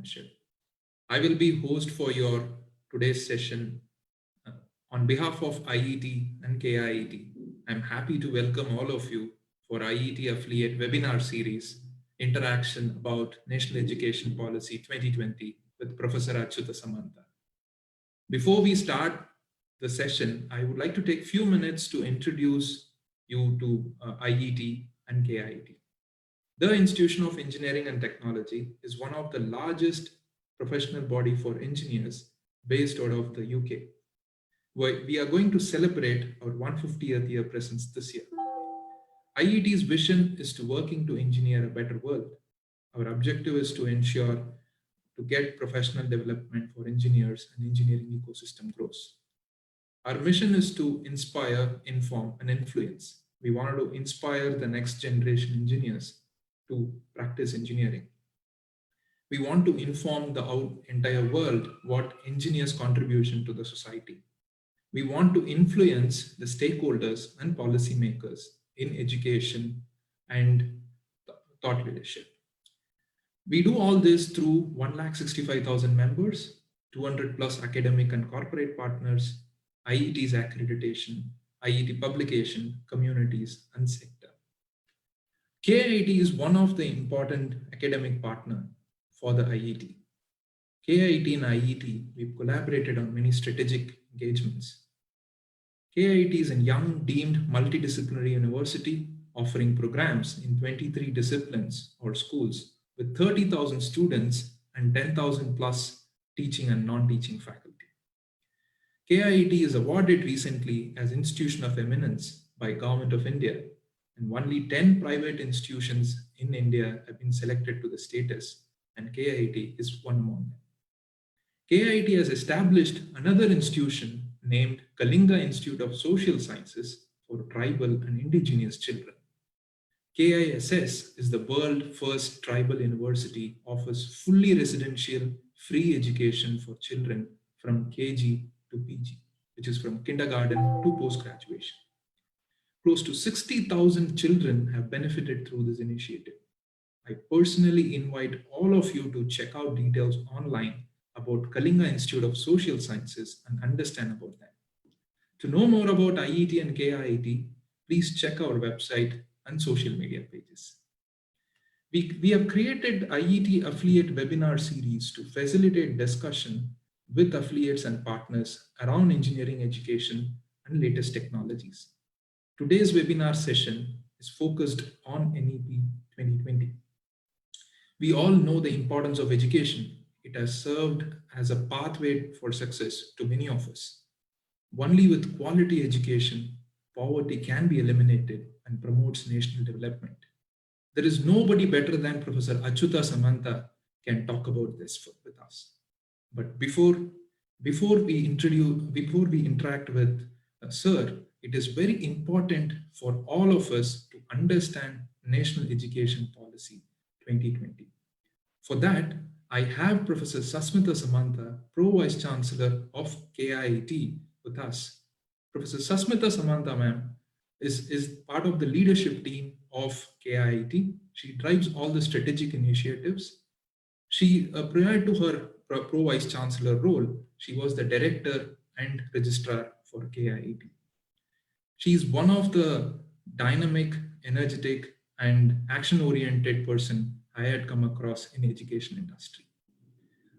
partnership. I will be host for your today's session on behalf of IET and KIET. I'm happy to welcome all of you for IET affiliate webinar series, Interaction about National Education Policy 2020 with Professor Achyuta Samantha. Before we start the session, I would like to take a few minutes to introduce you to IET and KIET. The Institution of Engineering and Technology is one of the largest professional body for engineers based out of the UK. We are going to celebrate our 150th year presence this year. IET's vision is to working to engineer a better world. Our objective is to ensure to get professional development for engineers and engineering ecosystem grows. Our mission is to inspire, inform, and influence. We wanted to inspire the next generation engineers to practice engineering. We want to inform the entire world what engineers' contribution to the society. We want to influence the stakeholders and policymakers in education and thought leadership. We do all this through 165,000 members, 200 plus academic and corporate partners, IET's accreditation, IET publication, communities, and sector. KIET is one of the important academic partners for the IET. KIET and IET, we've collaborated on many strategic engagements. KIET is a young deemed multidisciplinary university offering programs in 23 disciplines or schools with 30,000 students and 10,000 plus teaching and non-teaching faculty. KIET is awarded recently as Institution of Eminence by Government of India, and only 10 private institutions in India have been selected to the status, and KIET is one among them. KIET has established another institution named Kalinga Institute of Social Sciences for Tribal and Indigenous Children. KISS is the world's first tribal university offers fully residential free education for children from KG to PG, which is from kindergarten to post-graduation. Close to 60,000 children have benefited through this initiative. I personally invite all of you to check out details online about Kalinga Institute of Social Sciences and understand about them. To know more about IET and KIET, please check our website and social media pages. We have created IET affiliate webinar series to facilitate discussion with affiliates and partners around engineering education and latest technologies. Today's webinar session is focused on NEP 2020. We all know the importance of education. It has served as a pathway for success to many of us. Only with quality education, poverty can be eliminated and promotes national development. There is nobody better than Professor Achyuta Samantha can talk about this with us. But before we interact with Sir, it is very important for all of us to understand National Education Policy 2020. For that, I have Professor Sasmitha Samantha, Pro Vice Chancellor of KIET with us. Professor Sasmitha Samantha ma'am is part of the leadership team of KIET. She drives all the strategic initiatives. She, prior to her Pro Vice Chancellor role, she was the Director and Registrar for KIET. She is one of the dynamic, energetic, and action-oriented person I had come across in education industry.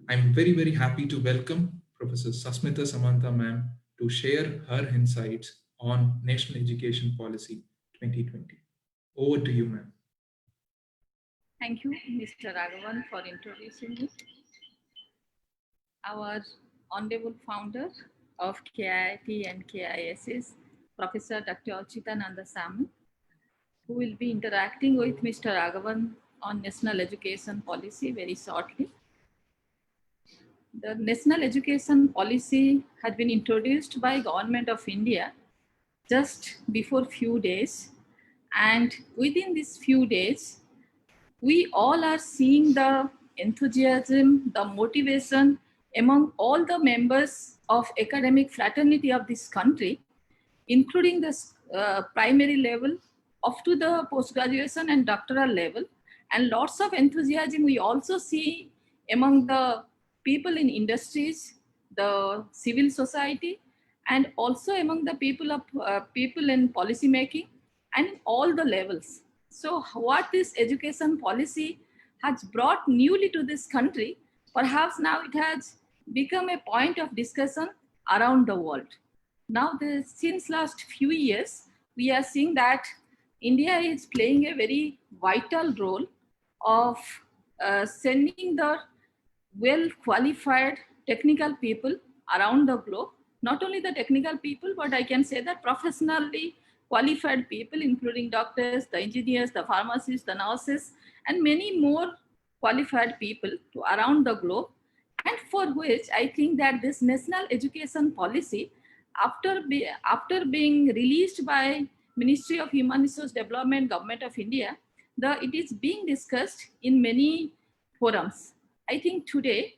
I'm very, very happy to welcome Professor Sasmitha Samantha ma'am to share her insights on National Education Policy 2020. Over to you, ma'am. Thank you, Mr. Raghavan, for introducing me. Our honorable founder of KIET and KIS is Professor Dr. Achyutananda Saman, who will be interacting with Mr. Raghavan on National Education Policy very shortly. The National Education Policy had been introduced by Government of India just before few days, and within these few days, we all are seeing the enthusiasm, the motivation among all the members of academic fraternity of this country, including the primary level up to the post-graduation and doctoral level, and lots of enthusiasm we also see among the people in industries, the civil society, and also among the people in policy making and in all the levels. So what this education policy has brought newly to this country, perhaps now it has become a point of discussion around the world. Now, since last few years, we are seeing that India is playing a very vital role of sending the well qualified technical people around the globe. Not only the technical people, but I can say that professionally qualified people, including doctors, the engineers, the pharmacists, the nurses, and many more qualified people to around the globe. And for which I think that this national education policy, after being released by Ministry of Human Resource Development, Government of India, it is being discussed in many forums. I think today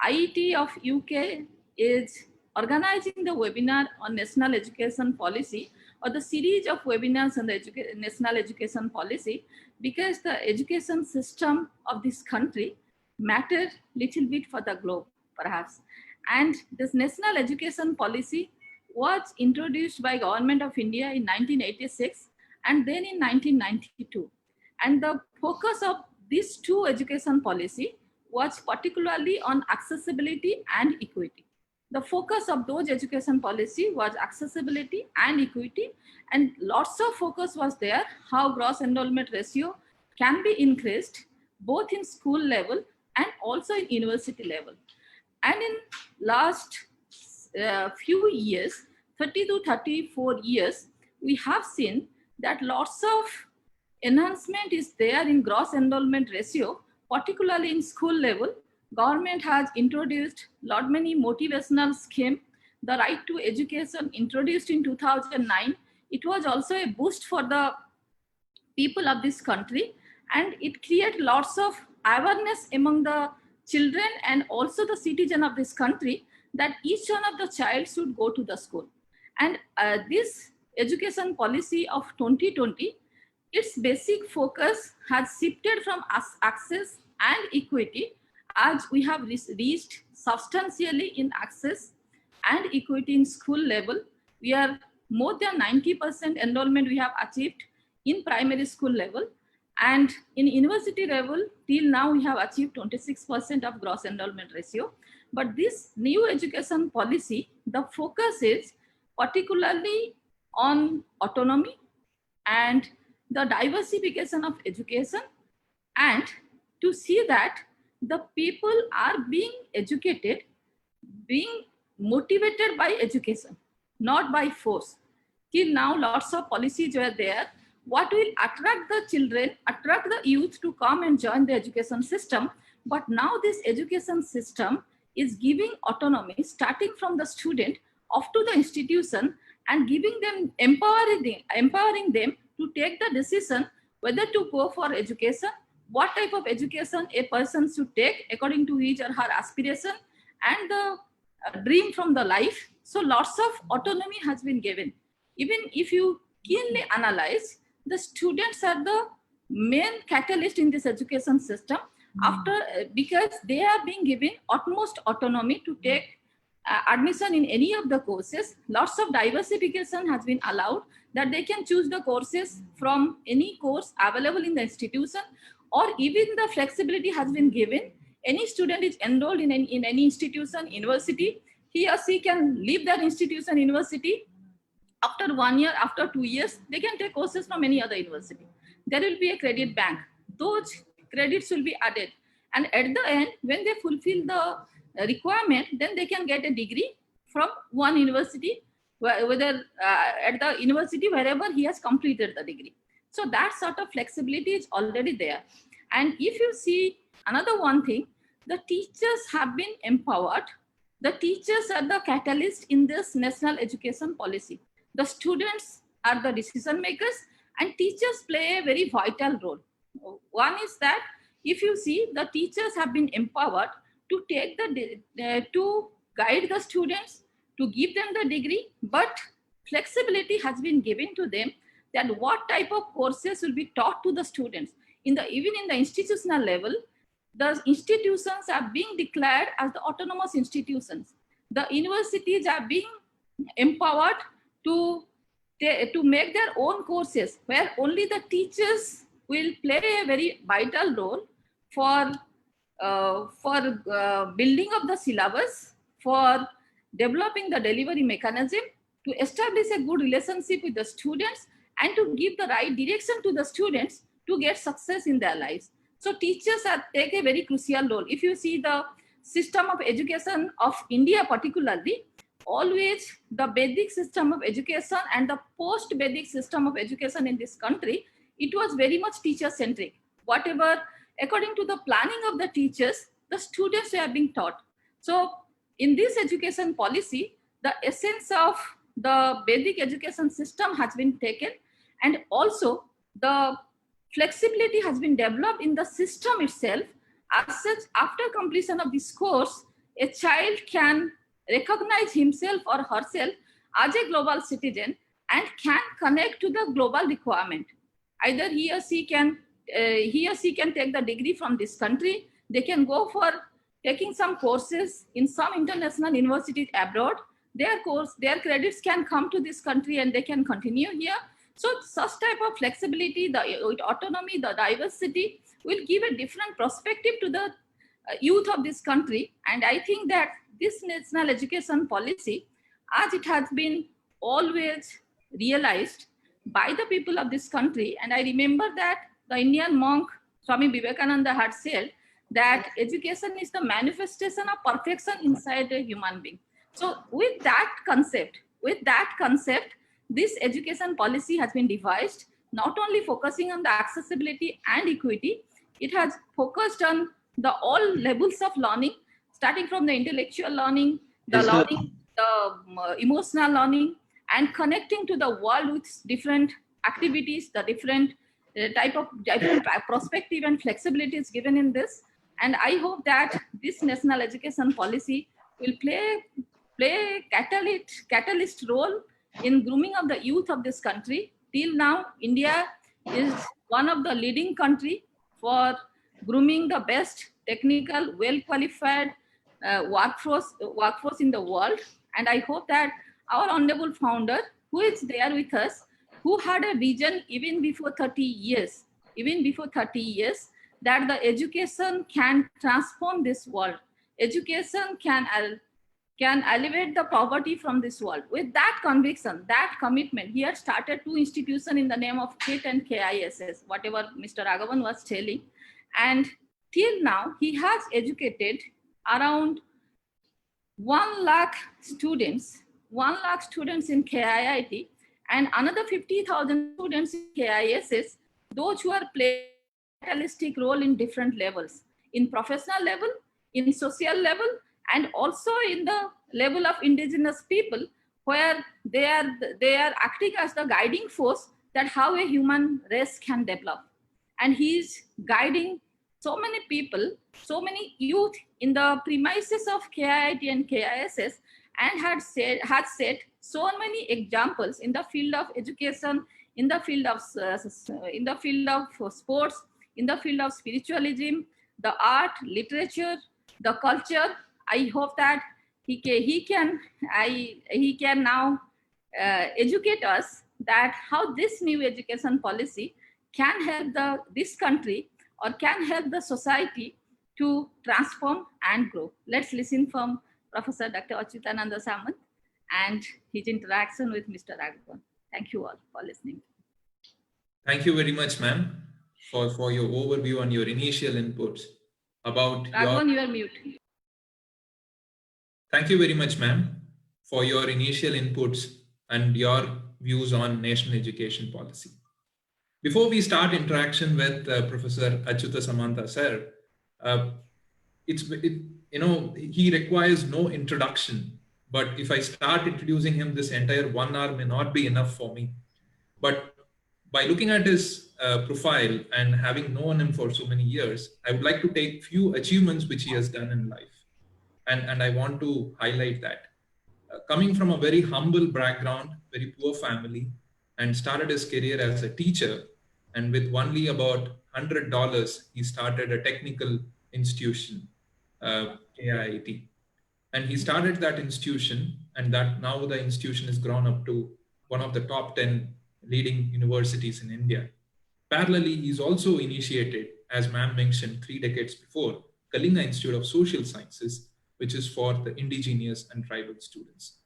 IET of UK is organizing the webinar on national education policy, or the series of webinars on the national education policy, because the education system of this country matters little bit for the globe, perhaps. And this national education policy was introduced by Government of India in 1986 and then in 1992. And the focus of these two education policy was particularly on accessibility and equity. The focus of those education policy was accessibility and equity, and lots of focus was there how gross enrollment ratio can be increased both in school level and also in university level. And in last few years, 30 to 34 years, we have seen that lots of enhancement is there in gross enrollment ratio, particularly in school level. Government has introduced lot many motivational scheme. The right to education introduced in 2009. It was also a boost for the people of this country, and it created lots of awareness among the children and also the citizen of this country that each one of the child should go to the school. And this education policy of 2020, its basic focus has shifted from access and equity, as we have reached substantially in access and equity in school level. We are more than 90% enrollment we have achieved in primary school level, and in university level till now we have achieved 26% of gross enrollment ratio. But this new education policy, the focus is particularly on autonomy and the diversification of education, and to see that the people are being educated, being motivated by education, not by force. Till now, lots of policies were there. What will attract the children, attract the youth to come and join the education system. But now this education system is giving autonomy, starting from the student up to the institution, and giving them, empowering them to take the decision whether to go for education, what type of education a person should take according to his or her aspiration and the dream from the life. So lots of autonomy has been given. Even if you keenly analyze, the students are the main catalyst in this education system because they are being given utmost autonomy to take admission in any of the courses. Lots of diversification has been allowed, that they can choose the courses from any course available in the institution, or even the flexibility has been given. Any student is enrolled in any institution, university, he or she can leave that institution, university. After 1 year, after 2 years, they can take courses from any other university. There will be a credit bank. Those credits will be added. And at the end, when they fulfill the requirement, then they can get a degree from one university, whether at the university, wherever he has completed the degree. So that sort of flexibility is already there. And if you see another one thing, the teachers have been empowered. The teachers are the catalyst in this national education policy. The students are the decision makers, and teachers play a very vital role. One is that if you see, the teachers have been empowered to take to guide the students, to give them the degree, but flexibility has been given to them that what type of courses will be taught to the students. Even in the institutional level, the institutions are being declared as the autonomous institutions. The universities are being empowered to make their own courses, where only the teachers will play a very vital role for building up the syllabus, for developing the delivery mechanism, to establish a good relationship with the students, and to give the right direction to the students to get success in their lives. So teachers take a very crucial role. If you see the system of education of India particularly, always the Vedic system of education and the post-Vedic system of education in this country, it was very much teacher-centric. Whatever, according to the planning of the teachers, the students were being taught. So in this education policy, the essence of the Vedic education system has been taken, and also the flexibility has been developed in the system itself. As such, after completion of this course, a child can recognize himself or herself as a global citizen and can connect to the global requirement. Either he or she can take the degree from this country. They can go for taking some courses in some international universities abroad. Their credits can come to this country and they can continue here. So such type of flexibility, the autonomy, the diversity will give a different perspective to the youth of this country. And I think that this national education policy, as it has been always realized by the people of this country, and I remember that the Indian monk Swami Vivekananda had said that education is the manifestation of perfection inside a human being. So with that concept, this education policy has been devised, not only focusing on the accessibility and equity, it has focused on the all levels of learning, starting from the intellectual learning, the emotional learning, and connecting to the world with different activities, the different type of perspective and flexibility is given in this. And I hope that this national education policy will play a catalyst role in grooming of the youth of this country. Till now, India is one of the leading country for grooming the best technical, well-qualified workforce in the world. And I hope that our honorable founder, who is there with us, who had a vision even before 30 years, that the education can transform this world. Education can elevate the poverty from this world. With that conviction, that commitment, he had started 2 institutions in the name of KIT and KISS, whatever Mr. Raghavan was telling. And till now, he has educated around 1 lakh students in KIIT, and another 50,000 students in KISS, those who are playing a catalytic role in different levels, in professional level, in social level, and also in the level of indigenous people, where they are acting as the guiding force that how a human race can develop. And he is guiding so many people, so many youth in the premises of KIIT and KISS, and had set so many examples in the field of education, in the field of sports, in the field of spiritualism, the art, literature, the culture. I hope that he can now educate us that how this new education policy can help this country, or can help the society to transform and grow. Let's listen from Professor Dr. Achyutananda Samant and his interaction with Mr. Raghavan. Thank you all for listening. Thank you very much, ma'am, for your overview and your initial inputs about Raghavan, you are mute. Thank you very much, ma'am, for your initial inputs and your views on national education policy. Before we start interaction with Professor Achyuta Samanta sir, he requires no introduction. But if I start introducing him, this entire 1 hour may not be enough for me. But by looking at his profile and having known him for so many years, I would like to take few achievements which he has done in life. And I want to highlight that. Coming from a very humble background, very poor family, and started his career as a teacher, and with only about $100, he started a technical institution, KIIT. And he started that institution, and that now the institution has grown up to one of the top 10 leading universities in India. Parallelly, he's also initiated, as ma'am mentioned 3 decades before, Kalinga Institute of Social Sciences, which is for the indigenous and tribal students.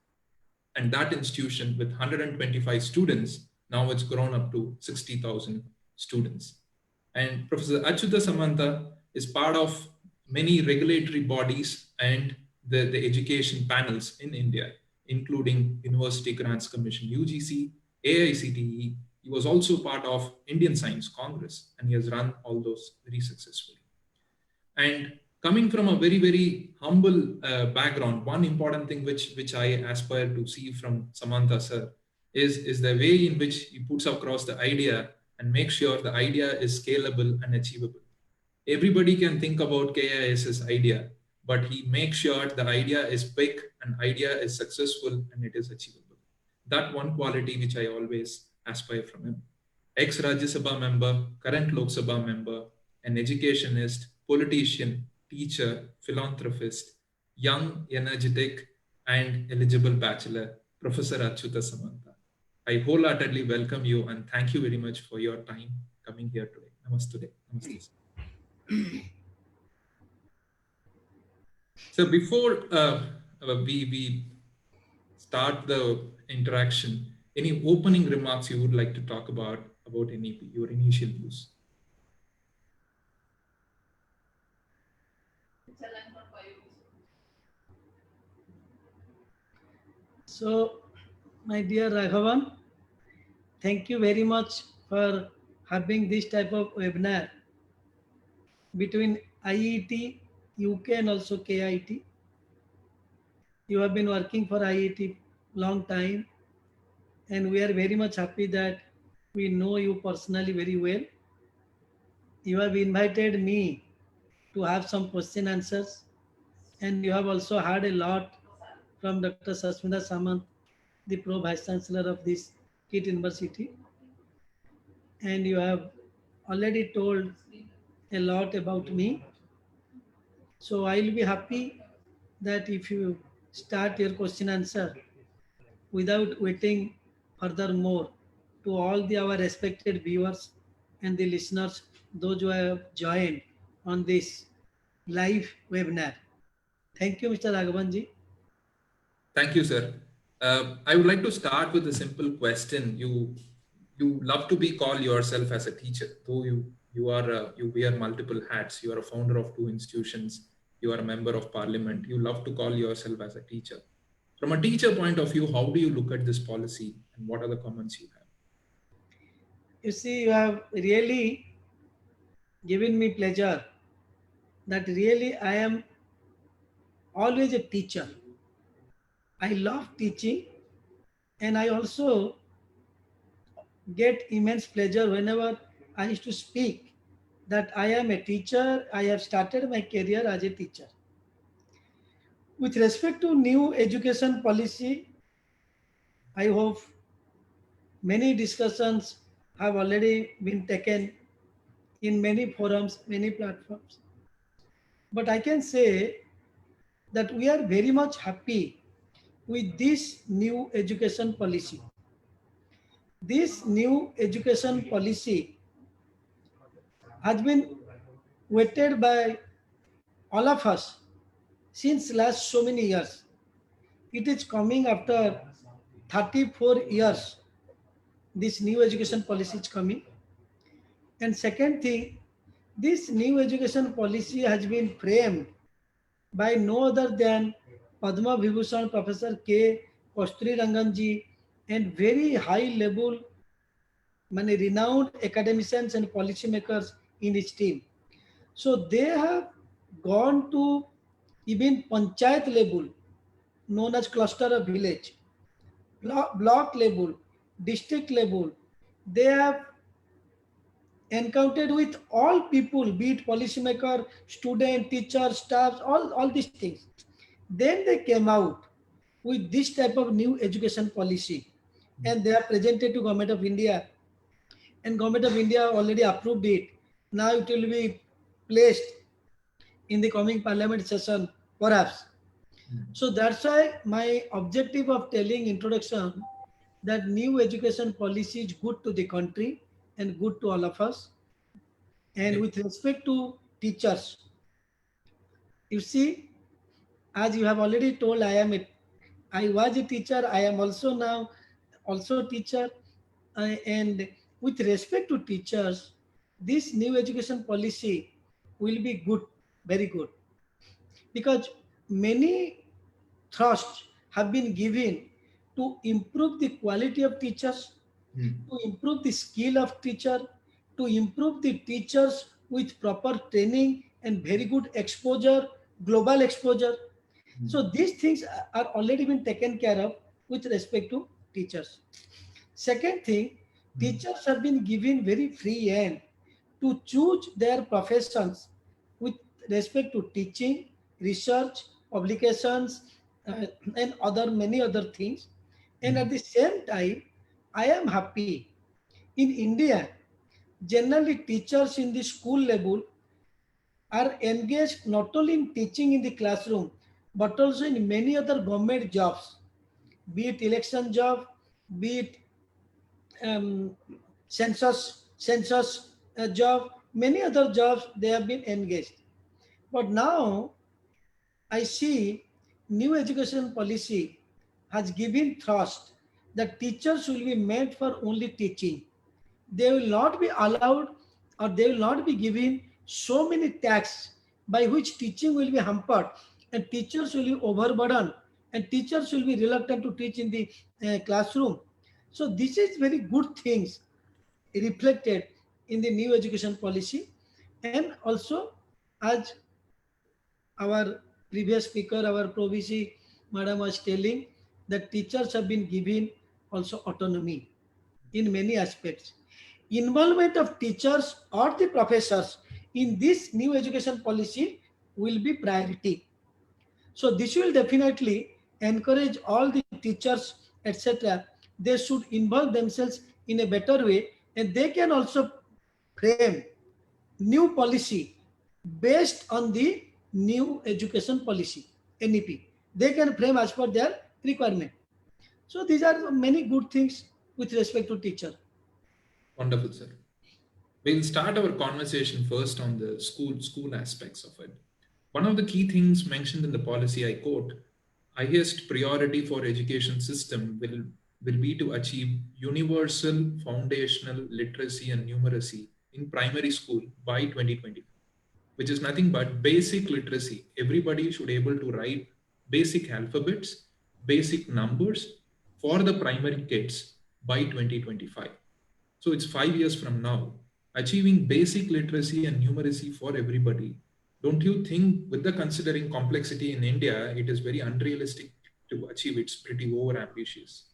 And that institution, with 125 students, now it's grown up to 60,000 students. And Professor Achyuta Samanta is part of many regulatory bodies and the education panels in India, including University Grants Commission, UGC, AICTE. He was also part of Indian Science Congress, and he has run all those very successfully. And coming from a very, very humble background, one important thing which I aspire to see from Samanta sir is the way in which he puts across the idea and makes sure the idea is scalable and achievable. Everybody can think about KIS's idea, but he makes sure the idea is big and idea is successful and it is achievable. That one quality which I always aspire from him. Ex-Rajya Sabha member, current Lok Sabha member, an educationist, politician, teacher, philanthropist, young, energetic, and eligible bachelor, Professor Achyuta Samanta. I wholeheartedly welcome you and thank you very much for your time coming here today. Namaste. Namaste. So before we start the interaction, any opening remarks you would like to talk about your initial views? So, my dear Raghavan, thank you very much for having this type of webinar between IET, UK and also KIT. You have been working for IET long time, and we are very much happy that we know you personally very well. You have invited me to have some question answers, and you have also heard a lot from Dr. Sasmita Samant, the Pro Vice Chancellor of this KIT University. And you have already told a lot about me. So I'll be happy that if you start your question answer without waiting furthermore to all our respected viewers and the listeners, those who have joined on this live webinar. Thank you, Mr. Raghavanji. Thank you, sir. I would like to start with a simple question. You love to be called yourself as a teacher, though you wear multiple hats. You are a founder of 2 institutions. You are a member of parliament. You love to call yourself as a teacher. From a teacher point of view, how do you look at this policy and what are the comments you have? You see, you have really given me pleasure that really I am always a teacher. I love teaching, and I also get immense pleasure whenever I used to speak that I am a teacher. I have started my career as a teacher. With respect to new education policy, I hope many discussions have already been taken in many forums, many platforms. But I can say that we are very much happy with this new education policy. This new education policy has been waited by all of us since last so many years. It is coming after 34 years. This new education policy is coming. And second thing, this new education policy has been framed by no other than Padma Vibhushan Professor K. Kasturi Ranganji and very high level, many renowned academicians and policymakers in his team. So they have gone to even panchayat level, known as cluster of village, block level, district level. They have encountered with all people, be it policymaker, student, teacher, staff, all these things. Then they came out with this type of new education policy, and they have presented to Government of India, and Government of India already approved it. Now it will be placed in the coming parliament session, perhaps. So that's why my objective of telling introduction that new education policy is good to the country and good to all of us. And with respect to teachers, you see, as you have already told, I was a teacher. I am also now also teacher. And with respect to teachers, this new education policy will be good, very good, because many thrusts have been given to improve the quality of teachers, to improve the skill of teacher, to improve the teachers with proper training and very good exposure, global exposure. So these things are already been taken care of with respect to teachers. Second thing, teachers have been given very free hand to choose their professions with respect to teaching, research, publications, and other many other things. And at the same time, I am happy. In India, generally teachers in the school level are engaged not only in teaching in the classroom, but also in many other government jobs, be it election job, be it um, census job, many other jobs they have been engaged. But now I see new education policy has given thrust that teachers will be made for only teaching. They will not be allowed or they will not be given so many tasks by which teaching will be hampered and teachers will be overburdened and teachers will be reluctant to teach in the classroom. So this is very good things reflected in the new education policy. And also, as our previous speaker, our Provici madam was telling, that teachers have been given also autonomy in many aspects. Involvement of teachers or the professors in this new education policy will be priority. So this will definitely encourage all the teachers, etc. They should involve themselves in a better way, and they can also frame new policy based on the new education policy, NEP. They can frame as per their requirement. So these are many good things with respect to teacher. Wonderful, sir. We'll start our conversation first on the school aspects of it. One of the key things mentioned in the policy, I quote, highest priority for education system will be to achieve universal foundational literacy and numeracy in primary school by 2025, which is nothing but basic literacy. Everybody should able to write basic alphabets, basic numbers for the primary kids by 2025. So it's 5 years from now. Achieving basic literacy and numeracy for everybody. Don't you think, with the considering complexity in India, it is very unrealistic to achieve? It's pretty over ambitious.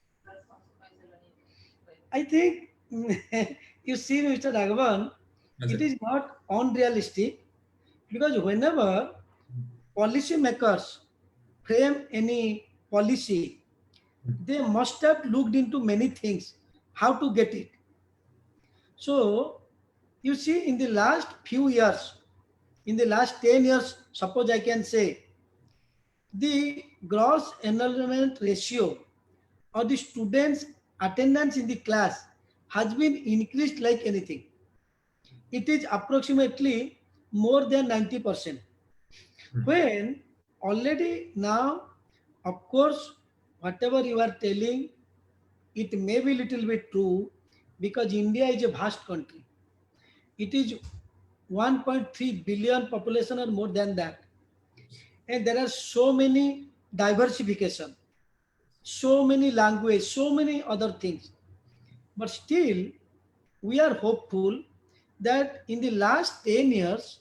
I think you see, Mr. Raghavan, As it it- is not unrealistic because whenever policymakers frame any policy, they must have looked into many things, how to get it. So, you see, in the last few years, in the last 10 years, suppose I can say, the gross enrollment ratio or the students' attendance in the class has been increased like anything. It is approximately more than 90%. When already now, of course, whatever you are telling, it may be little bit true because India is a vast country. It is 1.3 billion population or more than that. And there are so many diversification, so many language, so many other things. But still, we are hopeful that in the last 10 years,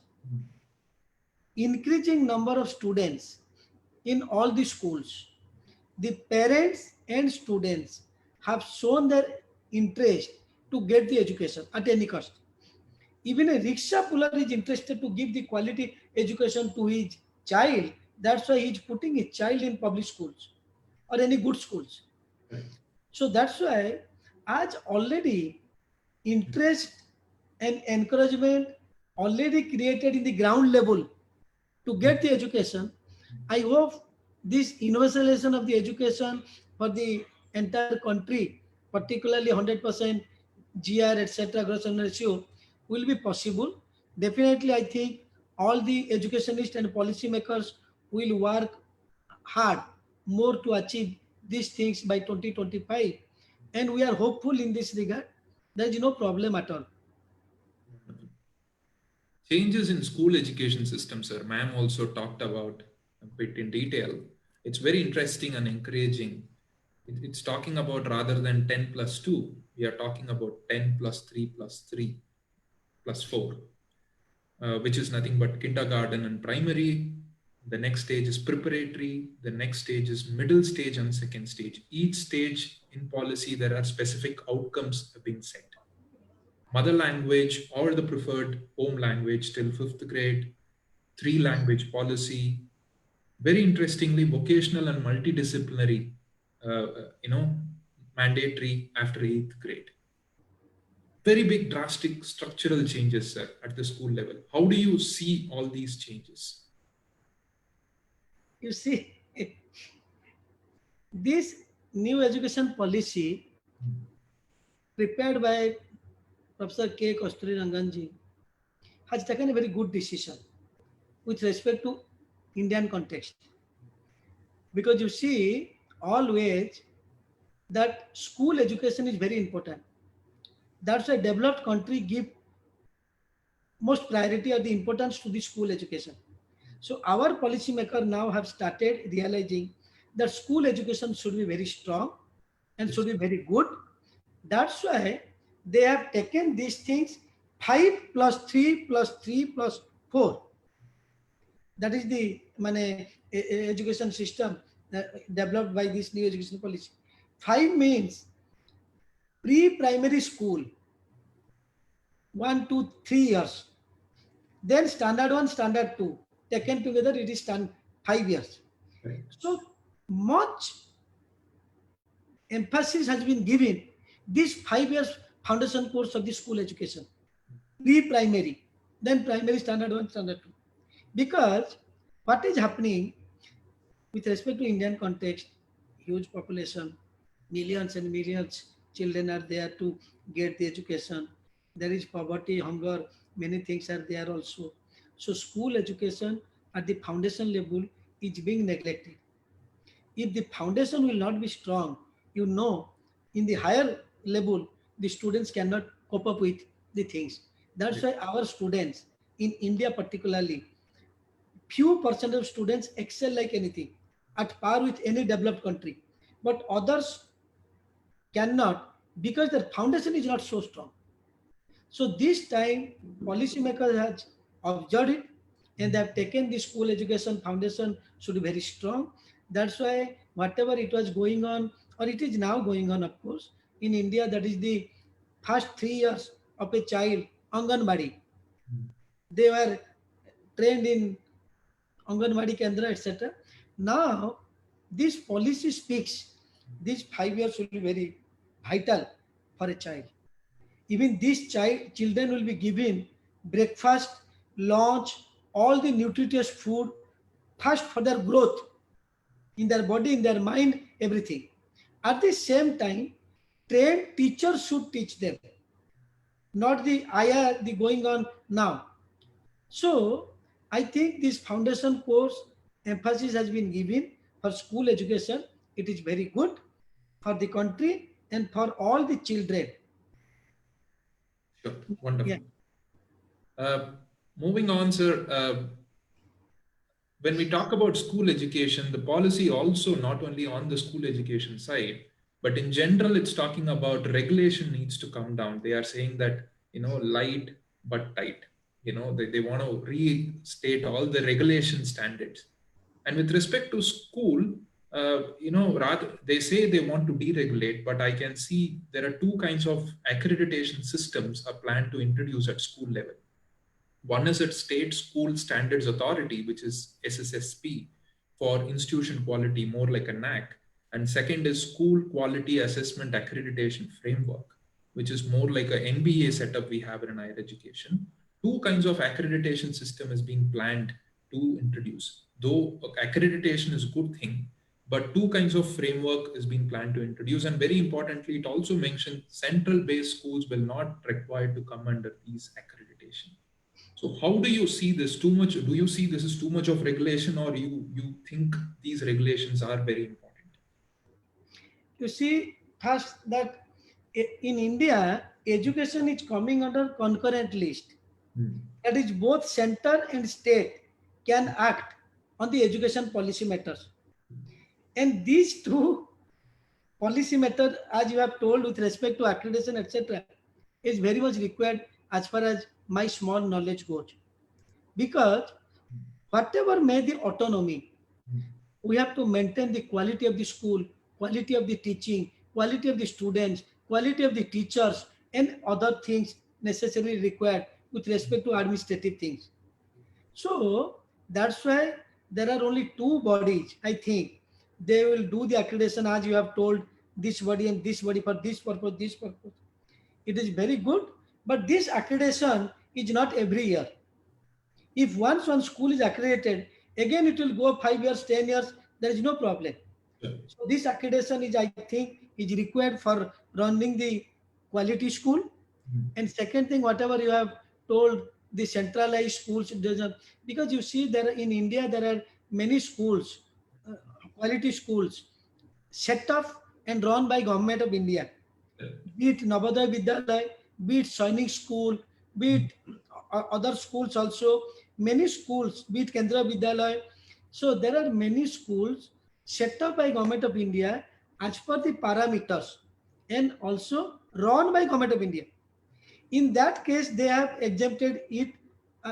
increasing number of students in all the schools, the parents and students have shown their interest to get the education at any cost. Even a rickshaw puller is interested to give the quality education to his child. That's why he's putting his child in public schools or any good schools. So that's why, as already interest and encouragement already created in the ground level, to get the education. I hope this universalization of the education for the entire country, particularly 100% GR, etc., gross national ratio, will be possible. Definitely, I think all the educationists and policymakers will work hard more to achieve these things by 2025. And we are hopeful in this regard. There is no problem at all. Changes in school education system, sir. Ma'am also talked about a bit in detail. It's very interesting and encouraging. It's talking about rather than 10 plus 2, we are talking about 10 plus 3 plus 3 plus 4, which is nothing but kindergarten and primary. The next stage is preparatory. The next stage is middle stage and second stage. Each stage in policy, there are specific outcomes being set. Mother language or the preferred home language till 5th grade, 3 language policy. Very interestingly, vocational and multidisciplinary, mandatory after 8th grade. Very big, drastic structural changes, sir, at the school level. How do you see all these changes? You see, this new education policy prepared by Professor K. Kasturi Ranganji has taken a very good decision with respect to Indian context. Because you see, always that school education is very important. That's why developed country give most priority or the importance to the school education. So our policymaker now have started realizing that school education should be very strong and should be very good. That's why they have taken these things 5 plus 3 plus 3 plus 4. That is the education system developed by this new education policy. 5 means pre-primary school, 1 to 3 years. Then standard 1, standard 2. Taken together, it is 5 years. Right. So much emphasis has been given this 5 years foundation course of the school education, pre-primary, then primary standard 1, standard 2. Because what is happening with respect to Indian context, huge population, millions and millions children are there to get the education. There is poverty, hunger, many things are there also. So school education at the foundation level is being neglected. If the foundation will not be strong, in the higher level, the students cannot cope up with the things. That's why our students in India particularly, few percent of students excel like anything, at par with any developed country. But others cannot because their foundation is not so strong. So this time, policymakers have observed it and they have taken the school education foundation should be very strong. That's why whatever it was going on, or it is now going on, of course, in India, that is the first 3 years of a child, Anganwadi. They were trained in Anganwadi Kendra, etc. Now, this policy speaks, these 5 years will be very vital for a child. Even these children will be given breakfast, lunch, all the nutritious food, first for their growth in their body, in their mind, everything. At the same time, trained teachers should teach them, not the ayah the going on now. So I think this foundation course emphasis has been given for school education. It is very good for the country and for all the children. Sure, wonderful. Yeah. Moving on, sir. When we talk about school education, the policy also not only on the school education side, but in general, it's talking about regulation needs to come down. They are saying that, light but tight. They want to restate all the regulation standards. And with respect to school, rather they say they want to deregulate, but I can see there are 2 kinds of accreditation systems are planned to introduce at school level. One is at State School Standards Authority, which is SSSP, for institution quality, more like a NAC. And second is School Quality Assessment Accreditation Framework, which is more like a NBA setup we have in higher education. 2 kinds of accreditation system is being planned to introduce. Though accreditation is a good thing, but two kinds of framework is being planned to introduce. And very importantly, it also mentioned central-based schools will not require to come under these accreditation. So how do you see this? Too much? Do you see this is too much of regulation, or you think these regulations are very important? You see, first that in India, education is coming under concurrent list. That is, both center and state can act on the education policy matters. And these two policy matter, as you have told with respect to accreditation, etc., is very much required as far as my small knowledge goes. Because whatever may the autonomy, we have to maintain the quality of the school, quality of the teaching, quality of the students, quality of the teachers, and other things necessarily required with respect to administrative things. So that's why there are only two bodies, I think. They will do the accreditation as you have told, this body and this body for this purpose, this purpose. It is very good, but this accreditation is not every year. If once one school is accredited, again it will go 5 years, 10 years, there is no problem. So this accreditation is, I think, is required for running the quality school. And second thing, whatever you have told, the centralized schools, because you see there in India, there are many schools, quality schools, set up and run by Government of India. Be it Navodaya Vidyalaya, be it Sainik School, be it other schools also, many schools, be it Kendra Vidyalaya. So there are many schools set up by Government of India as per the parameters and also run by Government of India. In that case, they have exempted it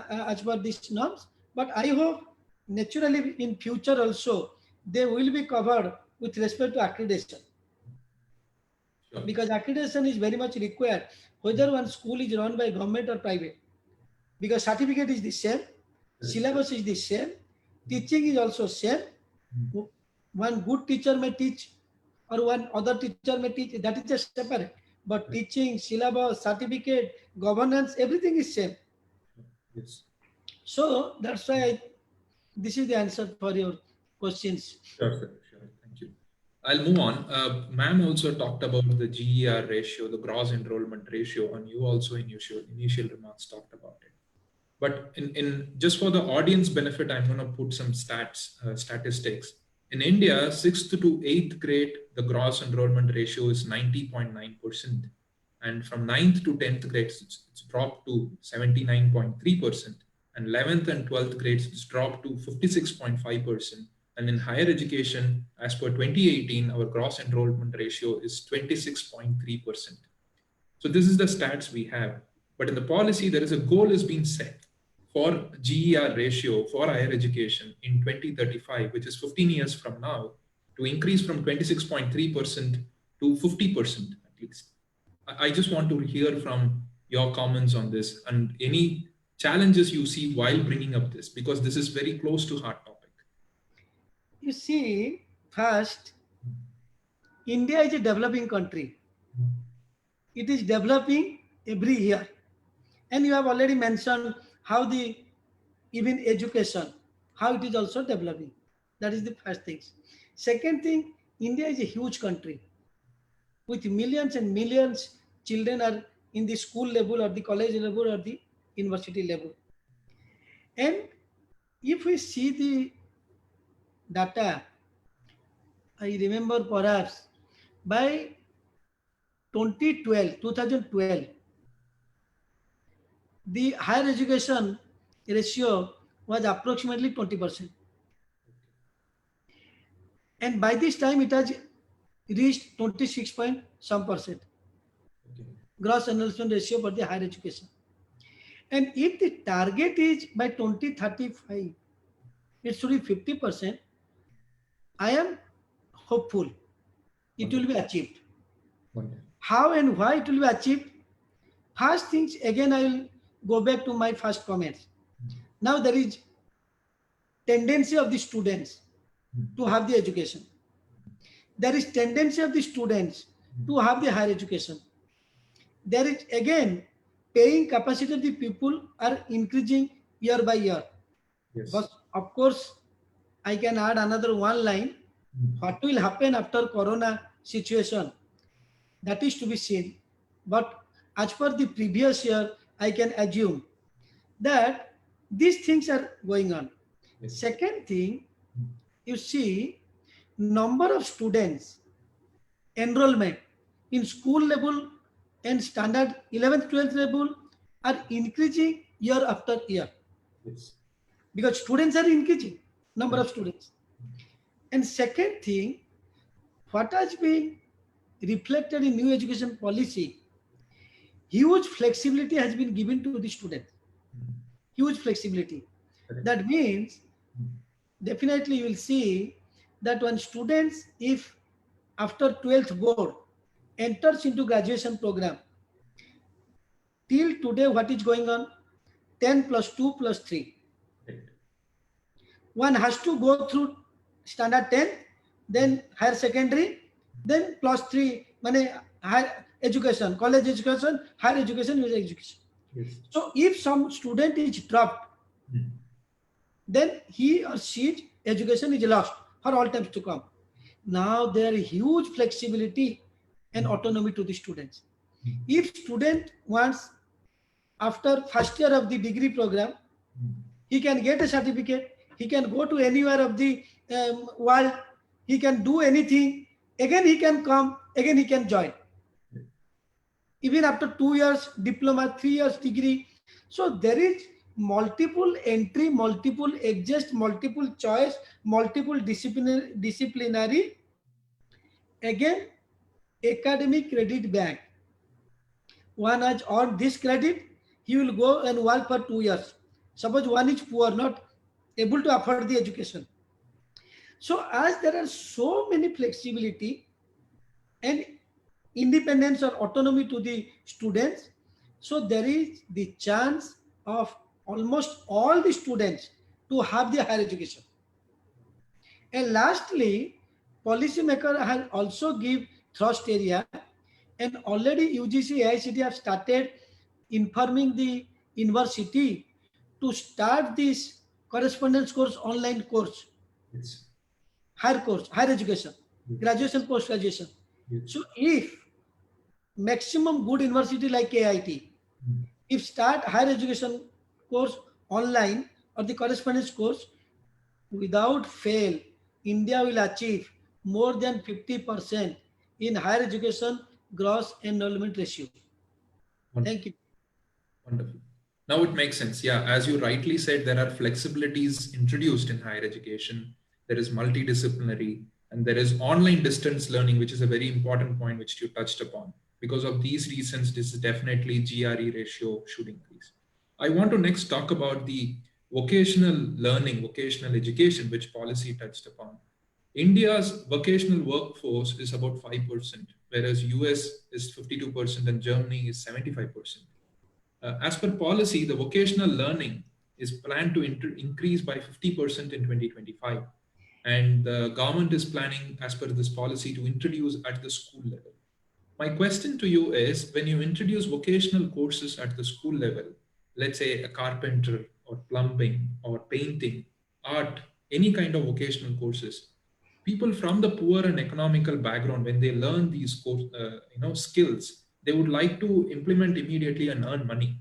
as per these norms. But I hope naturally in future also, they will be covered with respect to accreditation. Sure. Because accreditation is very much required, whether one school is run by government or private. Because certificate is the same, syllabus is the same, teaching is also same. One good teacher may teach or one other teacher may teach, that is just separate. But teaching, syllabus, certificate, governance, everything is same. Yes. So that's why this is the answer for your questions. Sure, sir. Sure. Thank you. I'll move on. Ma'am also talked about the GER ratio, the gross enrollment ratio, and you also in your initial remarks talked about it. But in just for the audience benefit, I'm going to put some statistics. In India, 6th to 8th grade, the gross enrollment ratio is 90.9%. And from 9th to 10th grades, it's dropped to 79.3%. And 11th and 12th grades, it's dropped to 56.5%. And in higher education, as per 2018, our gross enrollment ratio is 26.3%. So this is the stats we have. But in the policy, there is a goal is being set for GER ratio for higher education in 2035, which is 15 years from now, to increase from 26.3% to 50% at least. I just want to hear from your comments on this and any challenges you see while bringing up this, because this is very close to heart topic. You see, first, India is a developing country. It is developing every year. And you have already mentioned how the even education, how it is also developing. That is the first thing. Second thing, India is a huge country with millions and millions children are in the school level or the college level or the university level. And if we see the data, I remember perhaps by 2012, the higher education ratio was approximately 20%. And by this time, it has reached 26 point some percent gross enrollment ratio for the higher education. And if the target is by 2035, it should be 50%. I am hopeful it will be achieved. How and why it will be achieved? First things, again, I will go back to my first comments. Now there is tendency of the students to have the education. There is tendency of the students to have the higher education. There is again paying capacity of the people are increasing year by year. Yes. Because Of course, I can add another one line. What will happen after Corona situation? That is to be seen. But as per the previous year, I can assume that these things are going on. Yes. Second thing, you see, number of students enrollment in school level and standard 11th 12th level are increasing year after year Yes. because students are increasing number of Correct. students. And second thing, what has been reflected in new education policy, huge flexibility has been given to the students. Huge flexibility. Correct. That means definitely you will see that when students, if after 12th board enters into graduation program, till today what is going on, 10 plus 2 plus 3, Right. one has to go through standard 10, then higher secondary, then plus 3 money higher education, college education, higher education, university education. Yes. So if some student is dropped, Mm. then he or she's education is lost for all times to come. Now there is huge flexibility and autonomy to the students. If student wants after first year of the degree program, he can get a certificate, he can go to anywhere of the world, he can do anything, again he can come, again he can join. Even after 2 years diploma, 3 years degree. So there is multiple entry, multiple adjust, multiple choice, multiple disciplinary. Again, academic credit bank. One has earned this credit, he will go and work for 2 years. Suppose one is poor, not able to afford the education. So as there are so many flexibility and independence or autonomy to the students, so there is the chance of almost all the students to have the higher education. And lastly, policymaker has also give thrust area, and already UGC AICTE have started informing the university to start this correspondence course, online course, Yes. higher course, higher education, Yes. graduation, post graduation. Yes. So if maximum good university like KIT, if start higher education course online or the correspondence course, without fail, India will achieve more than 50% in higher education gross enrollment ratio. Thank you. Wonderful. Now it makes sense. Yeah, as you rightly said, there are flexibilities introduced in higher education. There is multidisciplinary and there is online distance learning, which is a very important point which you touched upon. Because of these reasons, this is definitely GRE ratio should increase. I want to next talk about the vocational learning, vocational education, which policy touched upon. India's vocational workforce is about 5%, whereas US is 52% and Germany is 75%. As per policy, the vocational learning is planned to increase by 50% in 2025. And the government is planning, as per this policy, to introduce at the school level. My question to you is, when you introduce vocational courses at the school level, let's say a carpenter or plumbing or painting, art, any kind of vocational courses, people from the poor and economical background, when they learn these skills, they would like to implement immediately and earn money,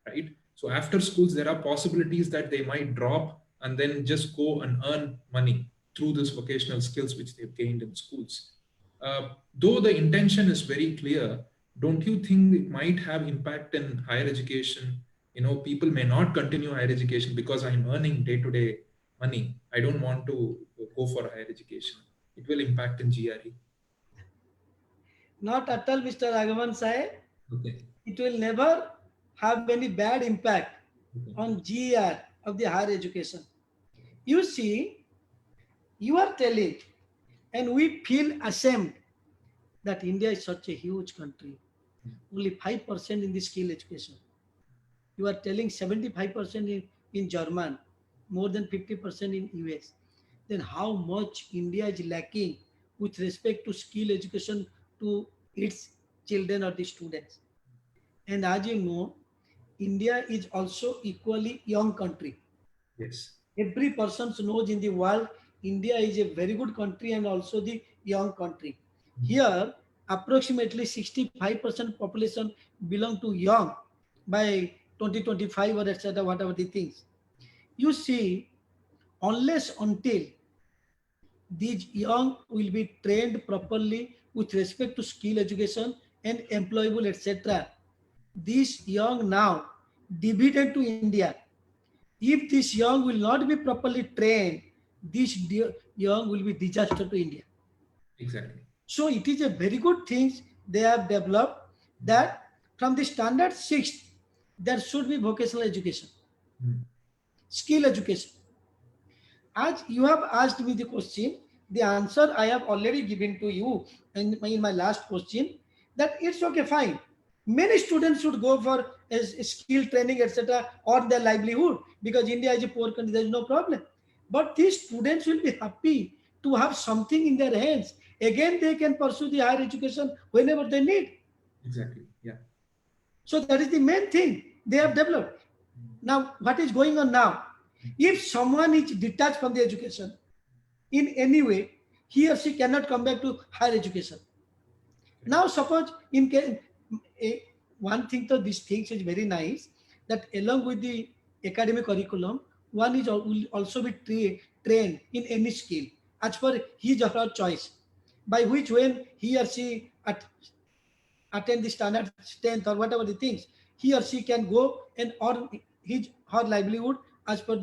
right? So after schools, there are possibilities that they might drop and then just go and earn money through this vocational skills which they've gained in schools. Though the intention is very clear, don't you think it might have impact in higher education? People may not continue higher education because I'm earning day-to-day money. I don't want to go for higher education. It will impact in GRE. Not at all, Mr. Raghavan Sahib. Okay. It will never have any bad impact Okay. on GER of the higher education. You see, you are telling, and we feel ashamed that India is such a huge country. Only 5% in the skill education. You are telling 75% in German, more than 50% in US. Then how much India is lacking with respect to skill education to its children or the students. And as you know, India is also equally young country. Yes. every person knows in the world, India is a very good country and also the young country. Here, approximately 65% population belong to young by 2025 or etc. Whatever the things. You see, unless until these young will be trained properly with respect to skill education and employable etc. These young now dividend to India. If this young will not be properly trained, this young will be disaster to India. Exactly. So it is a very good thing they have developed that from the standard sixth, there should be vocational education, Mm. skill education. As you have asked me the question, the answer I have already given to you in my last question, that it's okay, fine. Many students should go for a skill training, etc., or their livelihood because India is a poor country, there is no problem. But these students will be happy to have something in their hands. Again, they can pursue the higher education whenever they need. Exactly. Yeah. So that is the main thing they have developed. Now, what is going on now? If someone is detached from the education in any way, he or she cannot come back to higher education. Now, suppose in one thing to these things is very nice that along with the academic curriculum, one is will also be trained in any skill as per his or her choice, by which when he or she attend the standard 10th or whatever the things, he or she can go and earn his her livelihood as per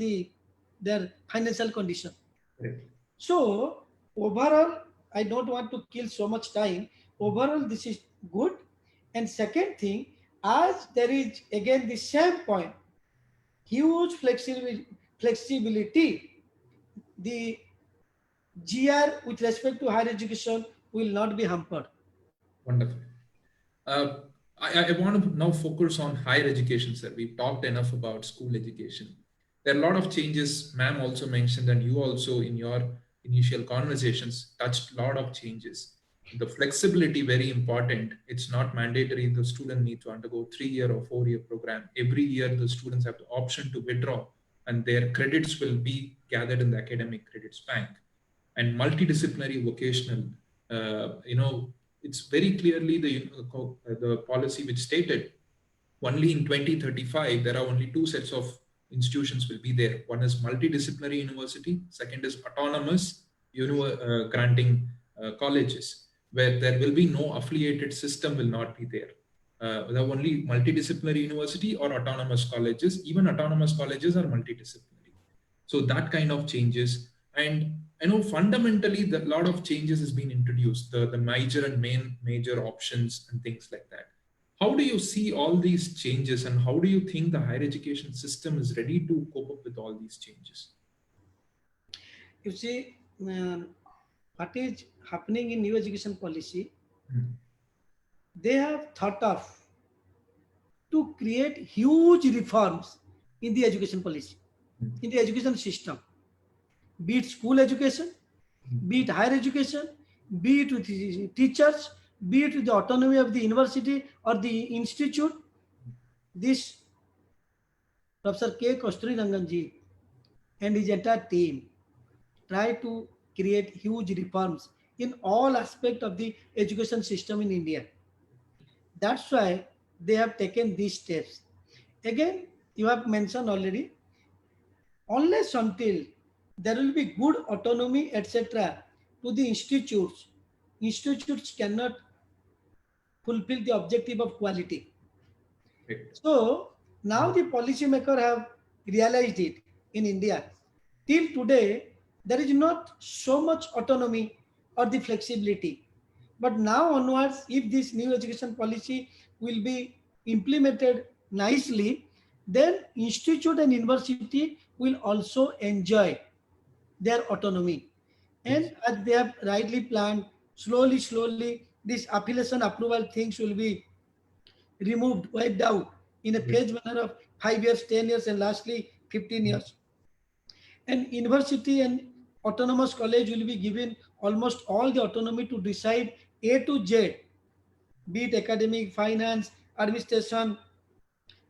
their financial condition. Correct. So overall, I don't want to kill so much time. Overall, this is good. And second thing, as there is again the same point, huge flexibility, the GR with respect to higher education will not be hampered. Wonderful. Uh, I want to now focus on higher education, sir. We've talked enough about school education. There are a lot of changes. Ma'am also mentioned, and you also in your initial conversations touched a lot of changes. The flexibility very important. It's not mandatory. The student need to undergo 3 year or 4 year program. Every year, the students have the option to withdraw, and their credits will be gathered in the academic credits bank. And multidisciplinary vocational, it's very clearly the policy which stated only in 2035 there are only two sets of institutions will be there. One is multidisciplinary university, second is autonomous granting colleges, where there will be no affiliated system will not be there. The only multidisciplinary university or autonomous colleges. Even autonomous colleges are multidisciplinary. So that kind of changes. And I know fundamentally that a lot of changes has been introduced, the major and major options and things like that. How do you see all these changes, and how do you think the higher education system is ready to cope up with all these changes? You see, what is happening in new education policy, Mm. they have thought of to create huge reforms in the education policy, Mm. in the education system, be it school education, be it higher education, be it with the teachers, be it with the autonomy of the university or the institute. This Professor K. Kasturi Ranganji and his entire team try to create huge reforms in all aspects of the education system in India. That's why they have taken these steps. Again, you have mentioned already, unless until there will be good autonomy, etc., to the institutes, institutes cannot fulfill the objective of quality. Right. So now the policymaker have realized it in India. Till today, there is not so much autonomy or the flexibility. But now onwards, if this new education policy will be implemented nicely, then institute and university will also enjoy their autonomy. Yes. And as they have rightly planned, slowly, slowly, this affiliation approval things will be removed, wiped out in a Yes. phased manner of 5 years, 10 years, and lastly 15 years. And university and autonomous college will be given almost all the autonomy to decide A to Z, be it academic, finance, administration,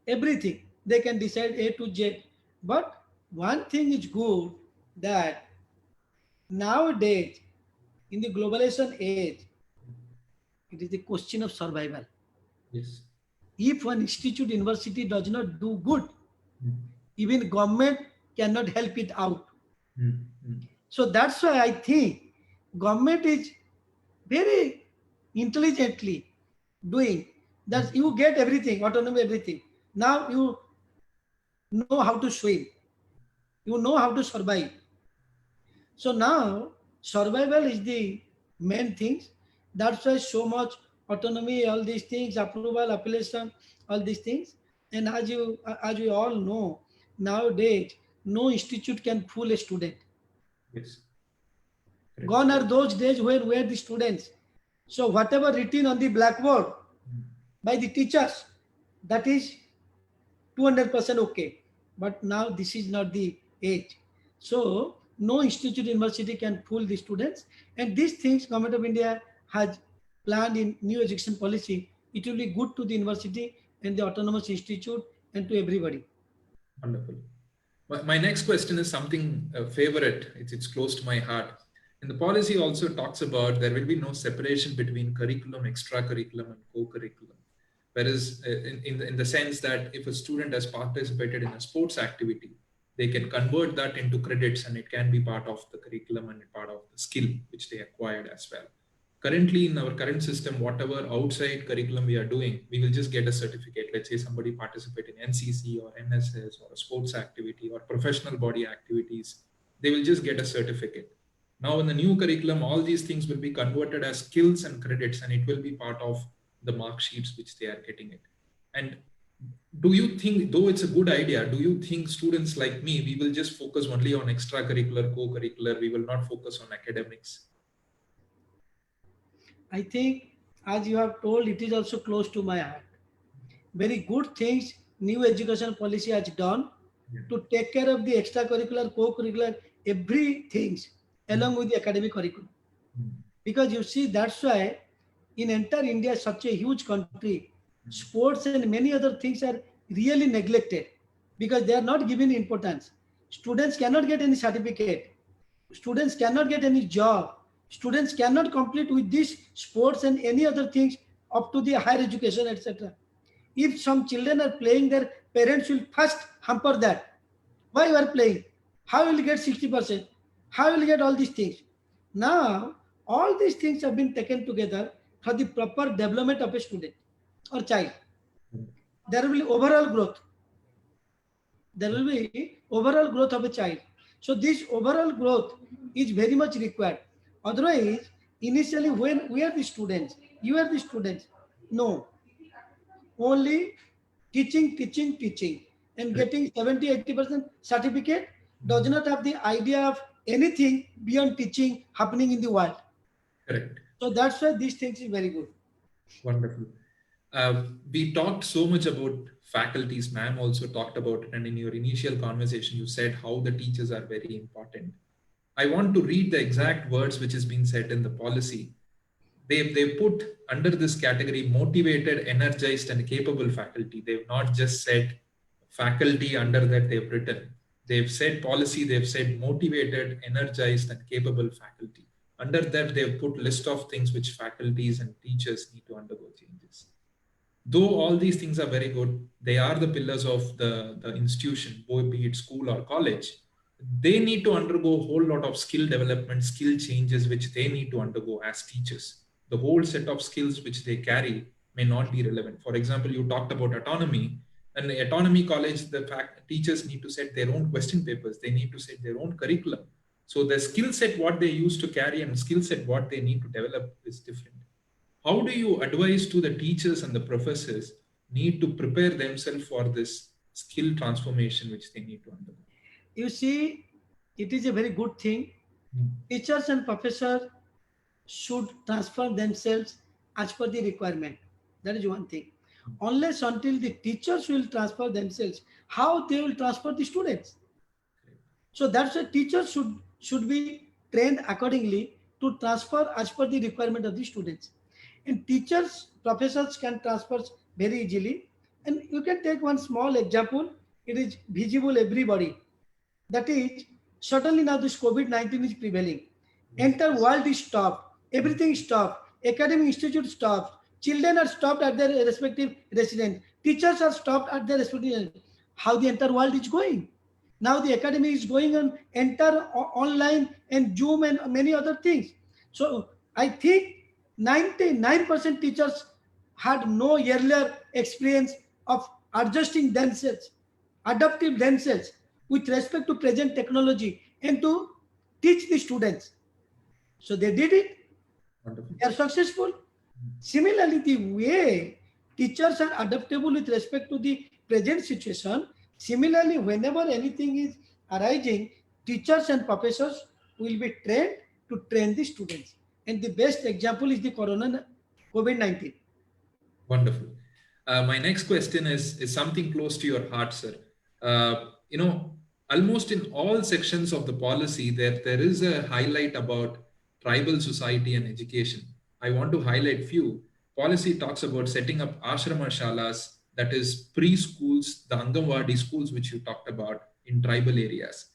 everything. They can decide A to Z. But one thing is good that nowadays in the globalization age, it is the question of survival. Yes. If one institute university does not do good, Mm, even government cannot help it out. mm, mm. So that's why I think government is very intelligently doing that. You get everything, autonomy, everything. Now you know how to swim, you know how to survive. So now survival is the main things. That's why so much autonomy, all these things, approval, appellation, all these things. And as we all know, nowadays no institute can fool a student. Yes. Correct. Gone are those days where were the students. So whatever written on the blackboard Mm, by the teachers, that is 200% okay. But now this is not the age. So no institute university can fool the students. And these things Government of India has planned in new education policy. It will be good to the university and the autonomous institute and to everybody. wonderful. My next question is something favorite. It's close to my heart. And the policy also talks about there will be no separation between curriculum, extracurriculum, and co-curriculum. Whereas in the sense that if a student has participated in a sports activity, they can convert that into credits and it can be part of the curriculum and part of the skill which they acquired as well. Currently, in our current system, whatever outside curriculum we are doing, we will just get a certificate. Let's say somebody participated in NCC or NSS or a sports activity or professional body activities, they will just get a certificate. Now, in the new curriculum, all these things will be converted as skills and credits, and it will be part of the mark sheets which they are getting it. And do you think, though it's a good idea, do you think students like me, we will just focus only on extracurricular, co-curricular, we will not focus on academics? I think, as you have told, it is also close to my heart. Very good things new education policy has done Yeah. to take care of the extracurricular, co-curricular, everything along with the academic curriculum. Mm, Because you see, that's why in entire India, such a huge country, mm, sports and many other things are really neglected because they are not given importance. Students cannot get any certificate. Students cannot get any job. Students cannot complete with this sports and any other things up to the higher education, etc. If some children are playing, their parents will first hamper that. Why you are playing? How will you get 60%? How will you get all these things? Now, all these things have been taken together for the proper development of a student or child. mm. There will be overall growth. There will be overall growth of a child. So this overall growth is very much required. Otherwise, initially when we are the students, you are the students. No, only teaching, teaching, teaching, and Correct. getting 70-80% certificate does not have the idea of anything beyond teaching happening in the world. Correct. So that's why these things is very good. Wonderful. We talked so much about faculties. Ma'am also talked about it. And in your initial conversation, you said how the teachers are very important. I want to read the exact words which has been said in the policy. They put under this category motivated, energized, and capable faculty. They've not just said faculty under that they've written. They've said policy, they've said motivated, energized, and capable faculty. Under that, they've put list of things which faculties and teachers need to undergo changes. Though all these things are very good, they are the pillars of the institution, be it school or college. They need to undergo a whole lot of skill development, skill changes, which they need to undergo as teachers. The whole set of skills which they carry may not be relevant. For example, you talked about autonomy. And the autonomy college, the teachers need to set their own question papers. They need to set their own curriculum. So the skill set what they used to carry and skill set what they need to develop is different. How do you advise to the teachers and the professors need to prepare themselves for this skill transformation which they need to undergo? You see, it is a very good thing. Mm, Teachers and professors should transform themselves as per the requirement. That is one thing. Unless until the teachers will transfer themselves, how they will transfer the students? So that's why teachers should be trained accordingly to transfer as per the requirement of the students. And teachers, professors can transfer very easily. And you can take one small example. It is visible everybody. That is, suddenly now this COVID-19 is prevailing. Entire world is stopped. Everything is stopped. Academic institute stopped. Children are stopped at their respective residence. Teachers are stopped at their respective residence. How the entire world is going? Now the academy is going on entire online and Zoom and many other things. So I think 99% teachers had no earlier experience of adjusting themselves, adapting themselves with respect to present technology and to teach the students. So they did it. Wonderful. They are successful. Similarly, the way teachers are adaptable with respect to the present situation, similarly, whenever anything is arising, teachers and professors will be trained to train the students. And the best example is the Corona COVID-19. Wonderful. My next question is something close to your heart, sir. Almost in all sections of the policy, there is a highlight about tribal society and education. I want to highlight few. Policy talks about setting up ashrama shalas, that is preschools, the Anganwadi schools which you talked about in tribal areas,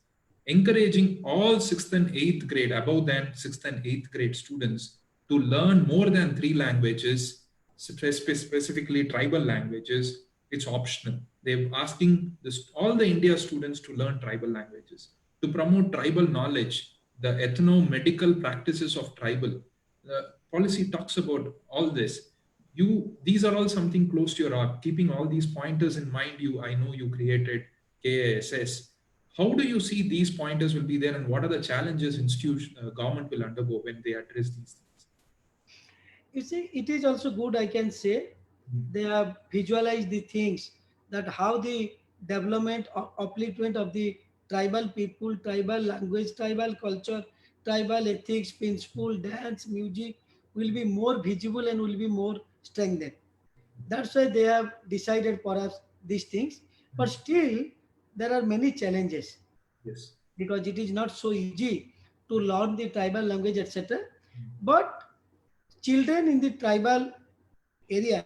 encouraging all sixth and eighth grade, above than sixth and eighth grade students to learn more than three languages, specifically tribal languages. It's optional. They're asking all the India students to learn tribal languages to promote tribal knowledge, the ethno-medical practices of tribal. The policy talks about all this. These are all something close to your heart. Keeping all these pointers in mind, I know you created KASS. How do you see these pointers will be there, and what are the challenges government will undergo when they address these things? You see, it is also good, I can say. They have visualized the things that how the development or upliftment of the tribal people, tribal language, tribal culture, tribal ethics, principle, dance, music will be more visible and will be more strengthened. That's why they have decided for us these things. But still, there are many challenges Yes. because it is not so easy to learn the tribal language, etc. But children in the tribal area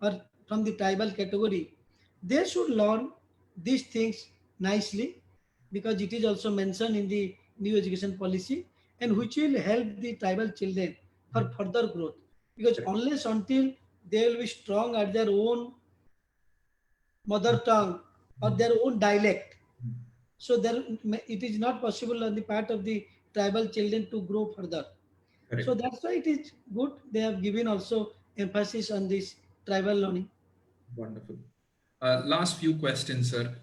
or from the tribal category, they should learn these things nicely because it is also mentioned in the new education policy and which will help the tribal children for further growth. Because Correct. unless until they will be strong at their own mother tongue or their own dialect, so there it is not possible on the part of the tribal children to grow further. So Correct. that's why it is good. They have given also emphasis on this tribal learning. Wonderful. Last few questions, sir.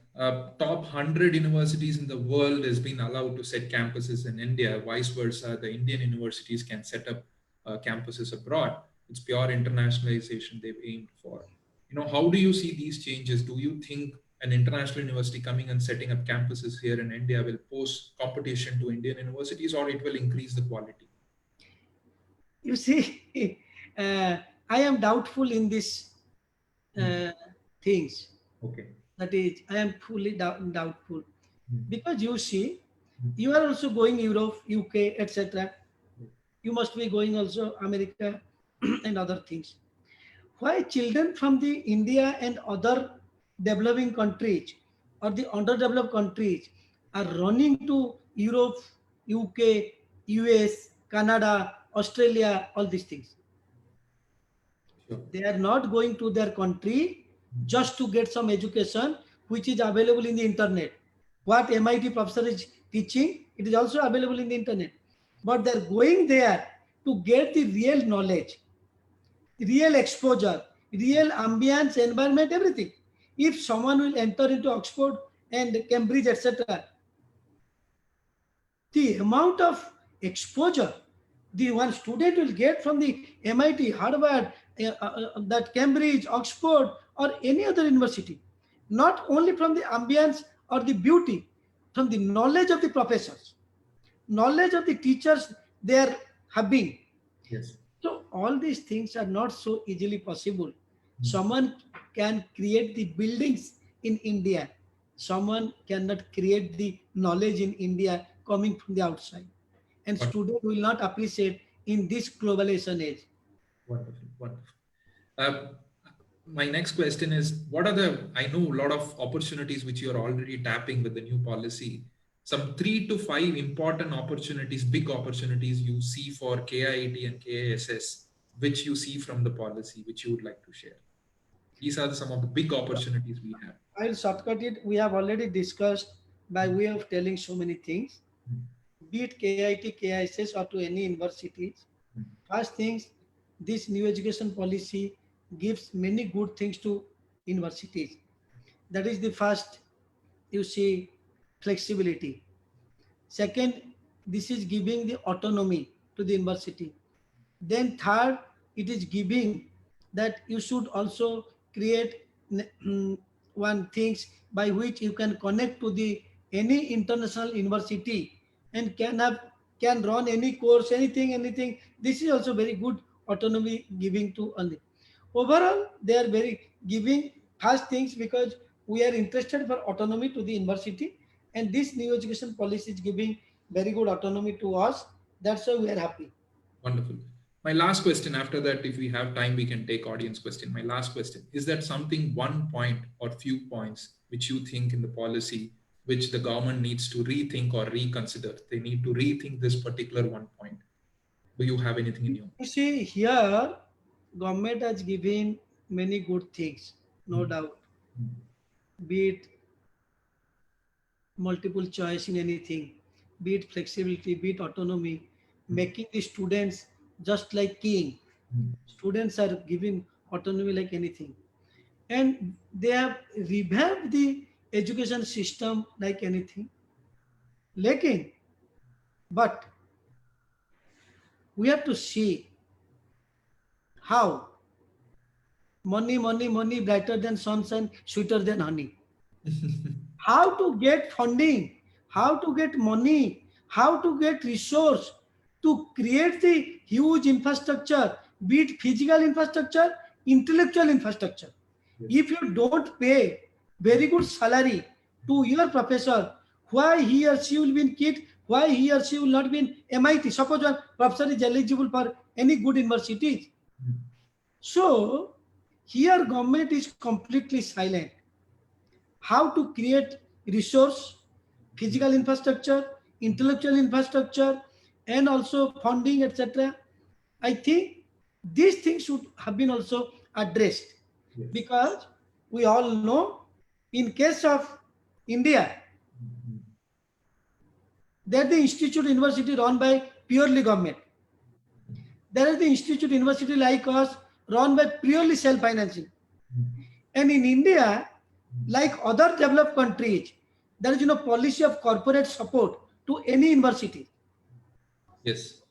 Top 100 universities in the world has been allowed to set campuses in India. Vice versa, the Indian universities can set up campuses abroad. It's pure internationalization they've aimed for. How do you see these changes? Do you think an international university coming and setting up campuses here in India will pose competition to Indian universities, or it will increase the quality? You see, I am doubtful in this Hmm. uh, things. Okay. That is, I am fully doubtful Hmm. because you see, Hmm. you are also going Europe, UK, etc. You must be going also America and other things. Why children from the India and other developing countries or the underdeveloped countries are running to Europe, UK, US, Canada, Australia, all these things? Sure. They are not going to their country just to get some education which is available in the internet. What MIT professor is teaching, it is also available in the internet. But they're going there to get the real knowledge, real exposure, real ambience, environment, everything. If someone will enter into Oxford and Cambridge, etc., the amount of exposure the one student will get from the MIT, Harvard, that Cambridge, Oxford, or any other university, not only from the ambience or the beauty, from the knowledge of the professors, knowledge of the teachers they are having. Yes. So all these things are not so easily possible. Hmm. Someone can create the buildings in India. Someone cannot create the knowledge in India coming from the outside. And Got it. student will not appreciate in this globalization age. Wonderful. Wonderful. Uh, my next question is, what are I know a lot of opportunities which you are already tapping with the new policy. some 3 to 5 important opportunities, big opportunities you see for KIIT and KISS, which you see from the policy, which you would like to share. These are some of the big opportunities we have. I'll shortcut it. We have already discussed by way of telling so many things, be it KIT, KISS, or to any universities. First things, this new education policy gives many good things to universities. That is the first, you see, flexibility. Second, this is giving the autonomy to the university. Then third, it is giving that you should also create one things by which you can connect to the any international university and can run any course, anything. This is also very good autonomy giving to only. Overall, they are very giving fast things because we are interested for autonomy to the university, and this new education policy is giving very good autonomy to us. That's why we are happy. Wonderful. My last question, after that, if we have time, we can take audience question. My last question, is that something, one point or few points, which you think in the policy, which the government needs to rethink or reconsider? They need to rethink this particular one point. Do you have anything in you? You see, here, government has given many good things, no doubt. Be it multiple choice in anything, be it flexibility, be it autonomy, making the students just like king. Students are given autonomy like anything. And they have revamped the education system like anything. Lekin, but we have to see how money, brighter than sunshine, sweeter than honey. How to get funding, how to get money, how to get resource to create the huge infrastructure, be it physical infrastructure, intellectual infrastructure. If you don't pay very good salary to your professor, why he or she will be in KIT, why he or she will not be in MIT? Suppose one professor is eligible for any good universities. So here government is completely silent. How to create resource, physical infrastructure, intellectual infrastructure, and also funding, etc. I think these things should have been also addressed. Yes. Because we all know in case of India, there the institute university run by purely government. There is the institute university like us run by purely self-financing. And in India, like other developed countries, there is policy of corporate support to any university. Yes.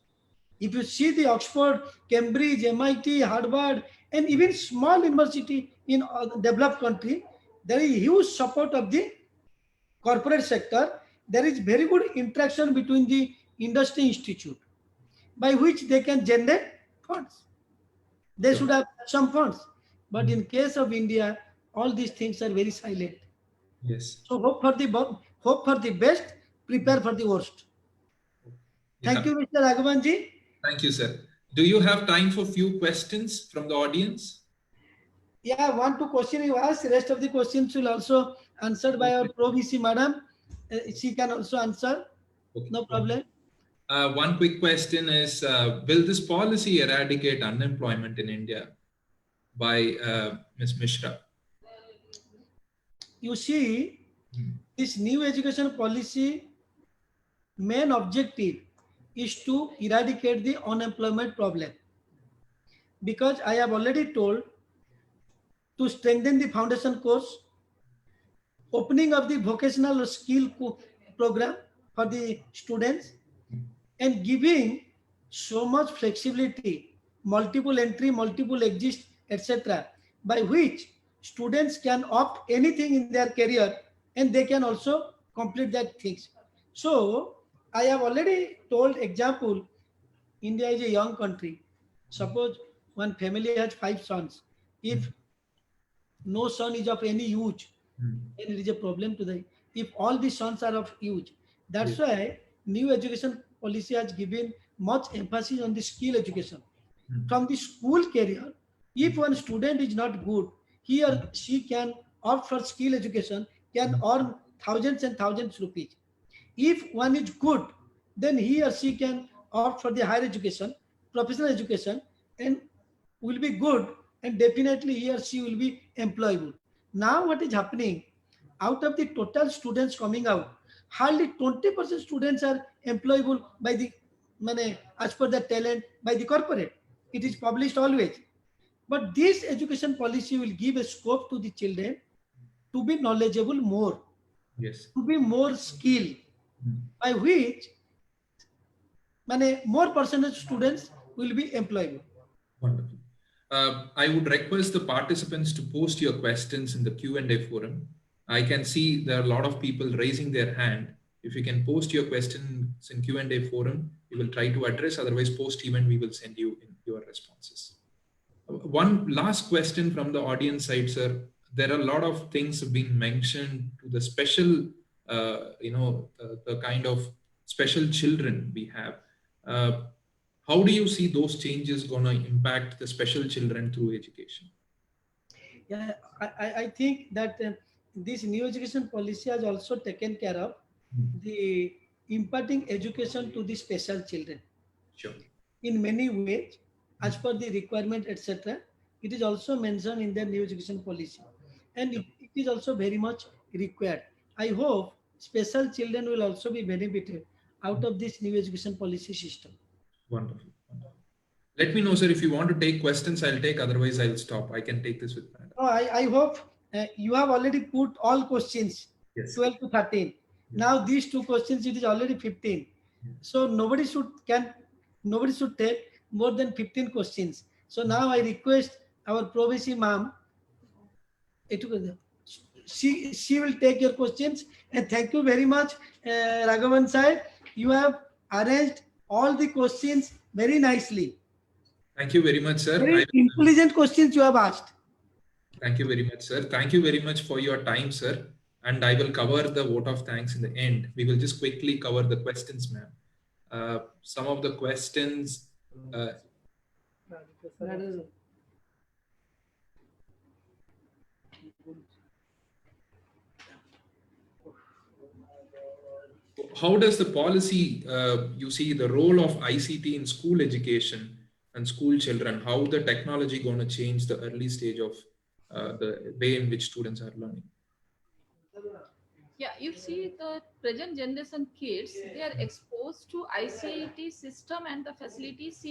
If you see the Oxford, Cambridge, MIT, Harvard, and even small university in developed country, there is huge support of the corporate sector. There is very good interaction between the industry institute by which they can generate funds. They should have some funds. But in case of India, all these things are very silent. Yes. So hope for the best, prepare for the worst. Thank you, Mr. Raghavanji. Thank you, sir. Do you have time for few questions from the audience? Yeah, 1-2 questions you ask. The rest of the questions will also answered by our Pro VC madam. She can also answer. Okay. No problem. One quick question is, will this policy eradicate unemployment in India by Ms. Mishra? You see, this new education policy main objective is to eradicate the unemployment problem. Because I have already told, to strengthen the foundation course, opening of the vocational skill program for the students, and giving so much flexibility, multiple entry, multiple exit, etc., by which students can opt anything in their career and they can also complete that things. So I have already told example, India is a young country. Suppose one family has 5 sons. If no son is of any use, then it is a problem to them. If all the sons are of use, that's why new education policy has given much emphasis on the skill education. From the school career, if one student is not good, he or she can opt for skill education, can earn thousands and thousands rupees. If one is good, then he or she can opt for the higher education, professional education, and will be good, and definitely he or she will be employable. Now what is happening, out of the total students coming out, hardly 20% students are employable by the as per the talent by the corporate. It is published always. But this education policy will give a scope to the children to be knowledgeable more, Yes. to be more skilled, by which more percentage students will be employable. Wonderful. I would request the participants to post your questions in the Q&A forum. I can see there are a lot of people raising their hand. If you can post your questions in Q&A forum, we will try to address. Otherwise, post-event, we will send you in your responses. One last question from the audience side, sir. There are a lot of things being mentioned to the special, the kind of special children we have. How do you see those changes going to impact the special children through education? Yeah, I think that this new education policy has also taken care of the imparting education to the special children Sure. in many ways as per the requirement, etc. It is also mentioned in the new education policy, and it is also very much required. I hope special children will also be benefited out of this new education policy system. Wonderful. Wonderful. Let me know, sir, if you want to take questions, I'll take. Otherwise, I'll stop. I can take this with madam. Oh, I hope you have already put all questions, Yes. 12 to 13. Yes. Now these two questions, it is already 15. So nobody should take more than 15 questions. So now I request our Provici ma'am, she will take your questions. And thank you very much, Raghavan sir. You have arranged all the questions very nicely. Thank you very much, sir. Very intelligent questions you have asked. Thank you very much, sir. Thank you very much for your time, sir. And I will cover the vote of thanks in the end. We will just quickly cover the questions, ma'am. Some of the questions. How does the policy, you see the role of ICT in school education and school children, how the technology going to change the early stage of the way in which students are learning? Yeah, you see the present generation kids, they are exposed to ICT system and the facilities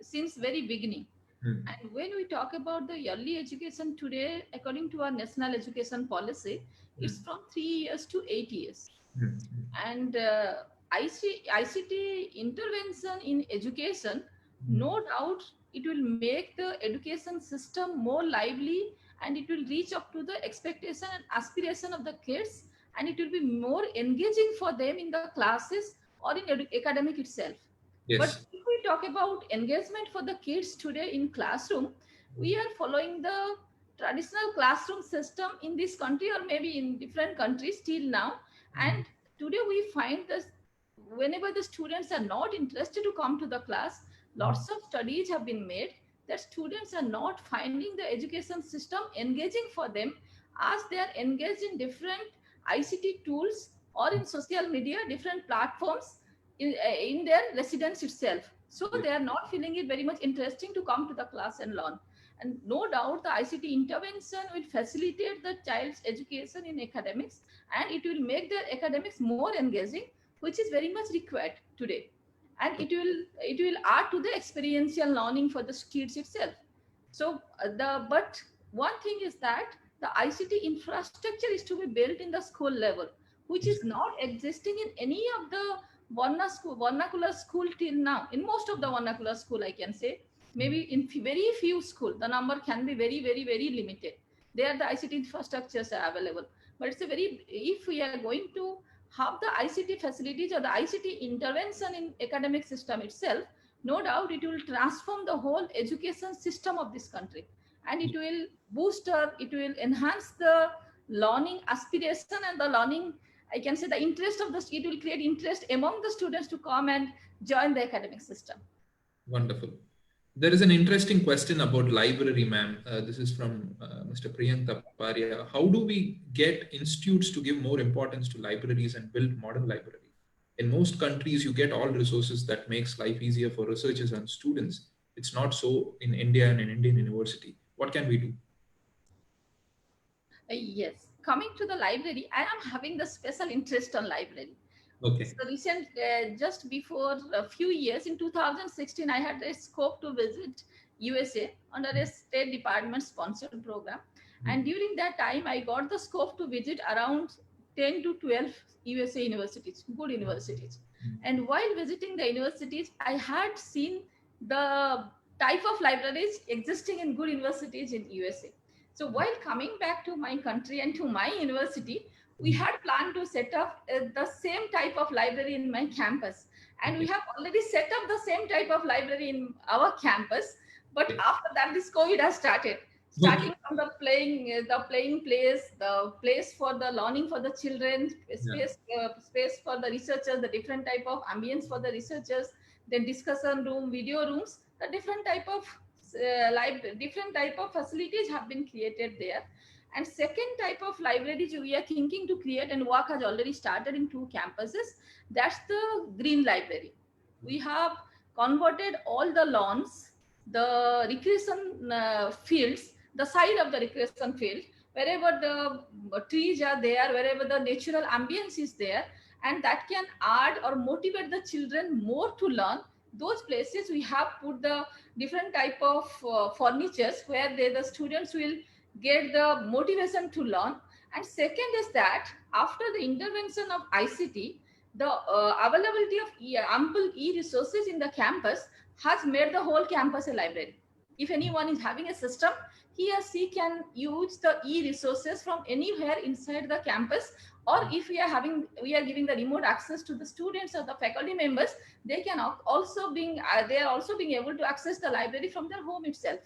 since very beginning. And when we talk about the early education today, according to our national education policy, it's from 3 years to 8 years. And ICT intervention in education, no doubt it will make the education system more lively, and it will reach up to the expectation and aspiration of the kids, and it will be more engaging for them in the classes or in academic itself. Yes. But if we talk about engagement for the kids today in classroom, we are following the traditional classroom system in this country or maybe in different countries till now. And today we find that whenever the students are not interested to come to the class, lots of studies have been made that students are not finding the education system engaging for them as they are engaged in different ICT tools or in social media, different platforms in their residence itself. So they are not feeling it very much interesting to come to the class and learn. And no doubt the ICT intervention will facilitate the child's education in academics, and it will make their academics more engaging, which is very much required today. And it will add to the experiential learning for the kids itself. So but one thing is that the ICT infrastructure is to be built in the school level, which is not existing in any of the vernacular school till now. In most of the vernacular school, I can say, maybe in very few schools, the number can be very, very, very limited. There the ICT infrastructures are available. But it's if we are going to have the ICT facilities or the ICT intervention in academic system itself, no doubt it will transform the whole education system of this country. And it will boost or it will enhance the learning aspiration and the learning, I can say the interest of it will create interest among the students to come and join the academic system. Wonderful. There is an interesting question about library, ma'am. This is from Mr. Priyank Taparia. How do we get institutes to give more importance to libraries and build modern libraries? In most countries, you get all resources that makes life easier for researchers and students. It's not so in India and in Indian university. What can we do? Yes, coming to the library, I am having the special interest on library. Okay. So just before a few years, in 2016, I had a scope to visit USA under a State Department sponsored program. And during that time, I got the scope to visit around 10 to 12 USA universities, good universities. And while visiting the universities, I had seen the type of libraries existing in good universities in USA. So while coming back to my country and to my university, we had planned to set up the same type of library in my campus. And we have already set up the same type of library in our campus. But after that, this COVID has started. Starting from the playing place, the place for the learning for the children, space for the researchers, the different type of ambience for the researchers, then discussion room, video rooms, the different type of different type of facilities have been created there. And second type of libraries we are thinking to create, and work has already started in 2 campuses. That's the green library. We have converted all the lawns, the recreation fields, the side of the recreation field, wherever the trees are there, wherever the natural ambience is there, and that can add or motivate the children more to learn. Those places we have put the different type of furnitures where the students will get the motivation to learn. And second is that after the intervention of ICT, the availability of ample e-resources in the campus has made the whole campus a library. If anyone is having a system, he or she can use the e-resources from anywhere inside the campus. Or if we are giving the remote access to the students or the faculty members, they are also being able to access the library from their home itself.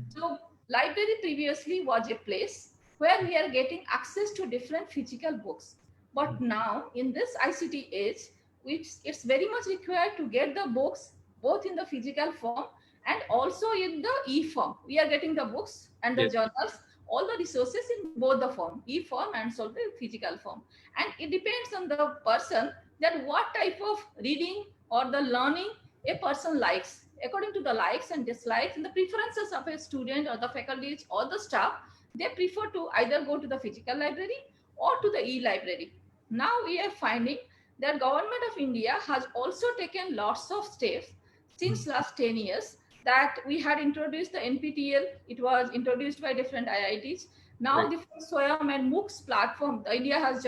So library previously was a place where we are getting access to different physical books. But now in this ICT age, which it's very much required to get the books both in the physical form and also in the e-form. We are getting the books and the journals, all the resources in both the form, e-form and so the physical form. And it depends on the person that what type of reading or the learning a person likes. According to the likes and dislikes and the preferences of a student or the faculty or the staff, they prefer to either go to the physical library or to the e-library. Now we are finding that Government of India has also taken lots of steps since last 10 years, that we had introduced the NPTEL. It was introduced by different IITs. Now the SWAYAM and MOOCs platform, India has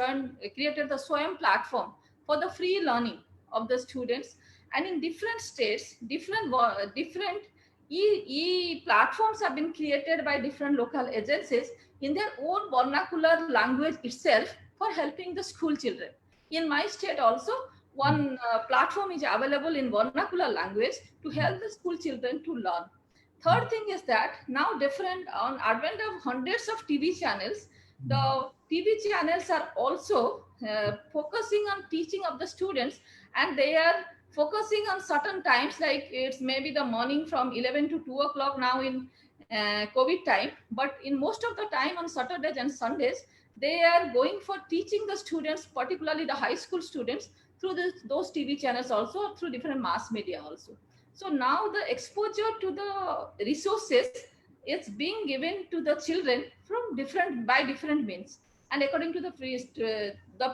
created the SWAYAM platform for the free learning of the students. And in different states, different platforms have been created by different local agencies in their own vernacular language itself for helping the school children. In my state also, one platform is available in vernacular language to help the school children to learn. Third thing is that now on advent of hundreds of TV channels, the TV channels are also focusing on teaching of the students, and they are focusing on certain times, like it's maybe the morning from 11 to 2 o'clock now in COVID time. But in most of the time on Saturdays and Sundays, they are going for teaching the students, particularly the high school students, through those TV channels also, through different mass media also. So now the exposure to the resources is being given to the children by different means, and according to the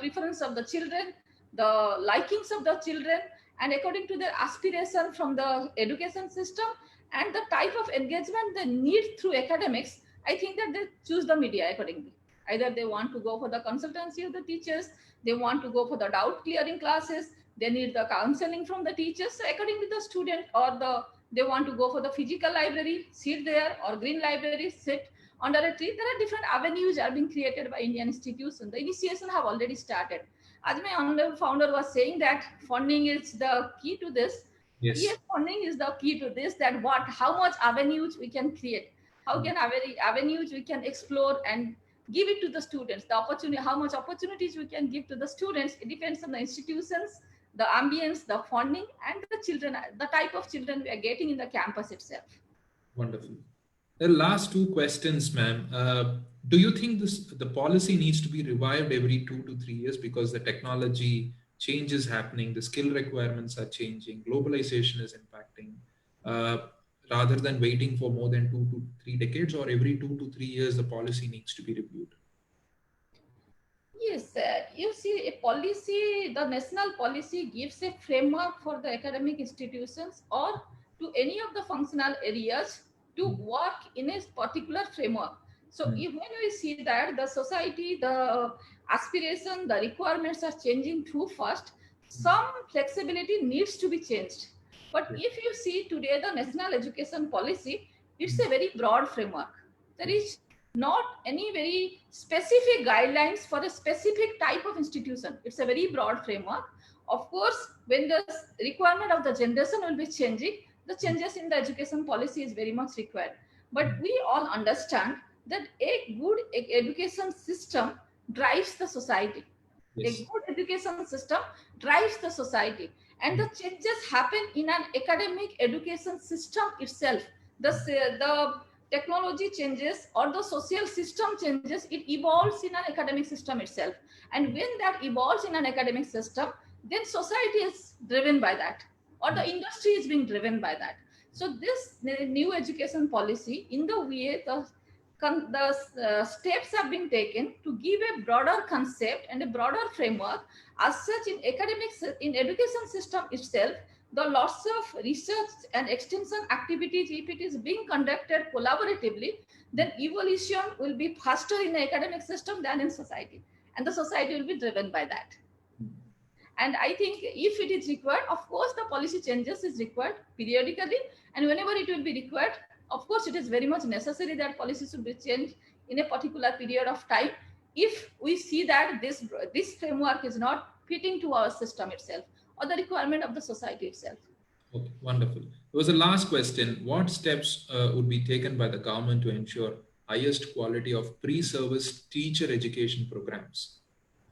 preference of the children, the likings of the children, and according to their aspiration from the education system and the type of engagement they need through academics. I think that they choose the media accordingly. Either they want to go for the consultancy of the teachers, they want to go for the doubt clearing classes, they need the counseling from the teachers. So according to the student, or they want to go for the physical library, sit there, or green library, sit under a tree. There are different avenues are being created by Indian institutions. The initiation have already started. As my founder was saying, that funding is the key to this. Yes, funding is the key to this, that how much avenues we can create, how can avenues we can explore and give it to the students. The opportunity, how much opportunities we can give to the students, it depends on the institutions, the ambience, the funding, and the children, the type of children we are getting in the campus itself. Wonderful. The last two questions, ma'am. Do you think the policy needs to be revived every 2 to 3 years because the technology change is happening, the skill requirements are changing, globalization is impacting, rather than waiting for more than 2 to 3 decades, or every 2 to 3 years the policy needs to be reviewed? Yes, you see, a policy, the national policy gives a framework for the academic institutions or to any of the functional areas to work in a particular framework. So if, when we see that the society, the aspiration, the requirements are changing too fast, some flexibility needs to be changed. But if you see today the national education policy, it's a very broad framework. There is not any very specific guidelines for a specific type of institution. It's a very broad framework. Of course, when the requirement of the generation will be changing, the changes in the education policy is very much required. But we all understand that a good education system drives the society. Yes. A good education system drives the society. And the changes happen in an academic education system itself. The technology changes or the social system changes, it evolves in an academic system itself. And when that evolves in an academic system, then society is driven by that, or the industry is being driven by that. So this new education policy, in the way the steps have been taken to give a broader concept and a broader framework. As such, in education system itself, the lots of research and extension activities, if it is being conducted collaboratively, then evolution will be faster in the academic system than in society, and the society will be driven by that. And I think if it is required, of course, the policy changes is required periodically, and whenever it will be required, of course, it is very much necessary that policy should be changed in a particular period of time if we see that this framework is not fitting to our system itself or the requirement of the society itself. Okay, wonderful. There was a last question. What steps would be taken by the government to ensure highest quality of pre-service teacher education programs?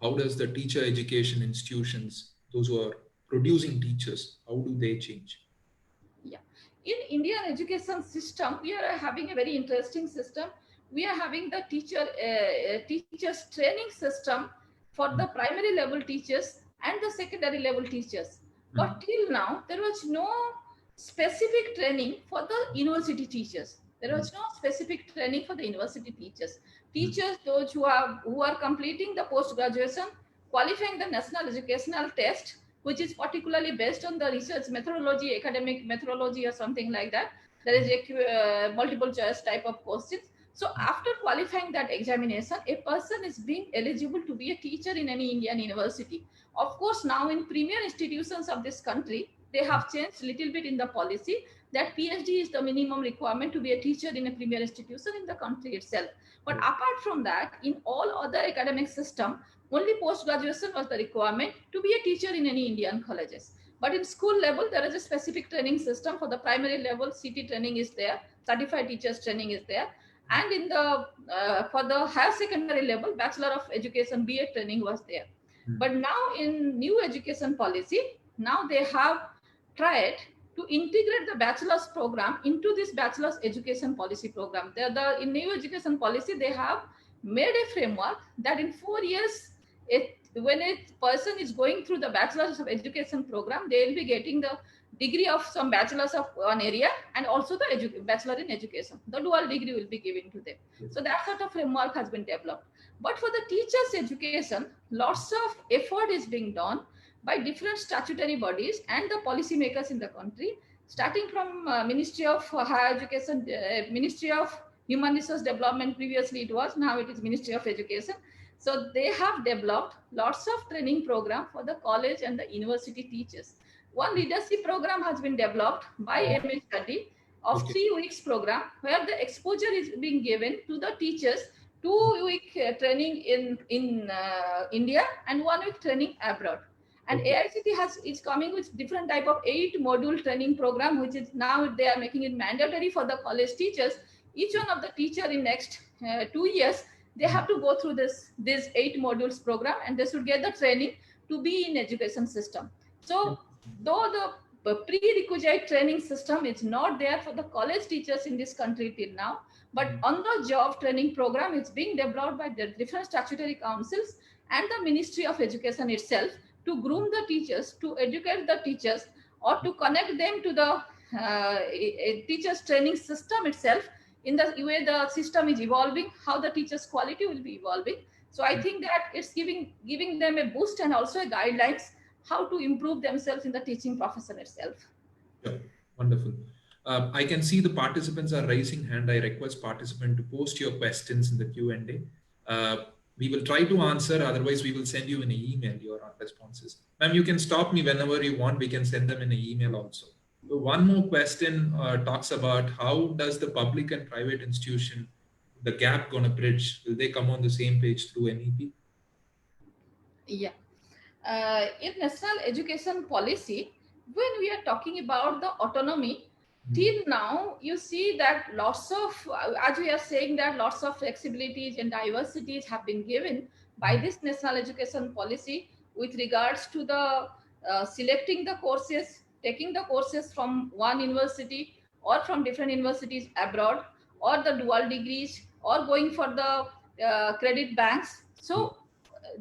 How does the teacher education institutions, those who are producing teachers, how do they change? Yeah, in Indian education system, we are having a very interesting system. We are having the teachers training system for the primary level teachers and the secondary level teachers. But till now, there was no specific training for the university teachers. There was no specific training for the university teachers. Teachers, those who are completing the post-graduation, qualifying the national educational test, which is particularly based on the research methodology, academic methodology or something like that. There is a multiple choice type of questions. So after qualifying that examination, a person is being eligible to be a teacher in any Indian university. Of course, now in premier institutions of this country, they have changed a little bit in the policy that PhD is the minimum requirement to be a teacher in a premier institution in the country itself. But apart from that, in all other academic system, only post-graduation was the requirement to be a teacher in any Indian colleges. But in school level, there is a specific training system. For the primary level, CT training is there, certified teachers training is there. And in the for the higher secondary level, Bachelor of Education, BA training was there. But now in new education policy, now they have tried to integrate the bachelor's program into this bachelor's education policy program. In new education policy, they have made a framework that in 4 years, when a person is going through the bachelor's of education program, they will be getting the degree of some bachelor's of one area and also the bachelor in education. The dual degree will be given to them. So that sort of framework has been developed. But for the teachers' education, lots of effort is being done by different statutory bodies and the policymakers in the country, starting from Ministry of Higher Education, Ministry of Human Resource Development. Previously it was, now it is Ministry of Education. So they have developed lots of training program for the college and the university teachers. One leadership program has been developed by MA Study of 3 weeks program, where the exposure is being given to the teachers, 2-week training in India and 1 week training abroad. And AICT is coming with different type of 8-module training program, which is now they are making it mandatory for the college teachers. Each one of the teacher in next 2 years, they have to go through this 8 modules program, and they should get the training to be in education system. So though the prerequisite training system is not there for the college teachers in this country till now, but on the job training program is being developed by the different statutory councils and the Ministry of Education itself to groom the teachers, to educate the teachers, or to connect them to the teachers training system itself, in the way the system is evolving, how the teachers quality will be evolving. So I think that it's giving them a boost and also a guidelines how to improve themselves in the teaching profession itself. Sure. Wonderful. I can see the participants are raising hand. I request participant to post your questions in the Q&A. We will try to answer. Otherwise, we will send you an email your responses. Ma'am, you can stop me whenever you want. We can send them in an email also. So one more question talks about how does the public and private institution, the gap gonna bridge? Will they come on the same page through NEP? Yeah. In national education policy, when we are talking about the autonomy, till now you see that lots of, as we are saying, that lots of flexibilities and diversities have been given by this national education policy with regards to the selecting the courses, taking the courses from one university or from different universities abroad, or the dual degrees, or going for the credit banks. So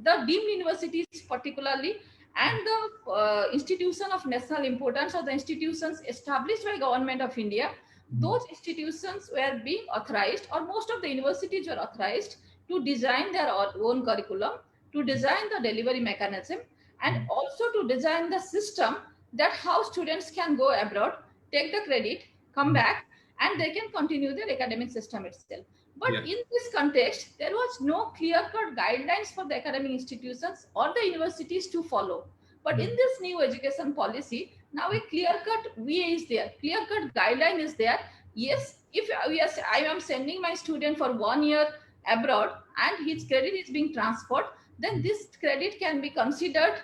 the deemed universities particularly, and the institution of national importance, or the institutions established by government of India, those institutions were being authorized, or most of the universities were authorized to design their own curriculum, to design the delivery mechanism, and also to design the system that how students can go abroad, take the credit, come back, and they can continue their academic system itself. But in this context, there was no clear-cut guidelines for the academic institutions or the universities to follow. But in this new education policy, now a clear-cut way is there, clear-cut guideline is there. Yes, if I am sending my student for 1 year abroad and his credit is being transferred, then this credit can be considered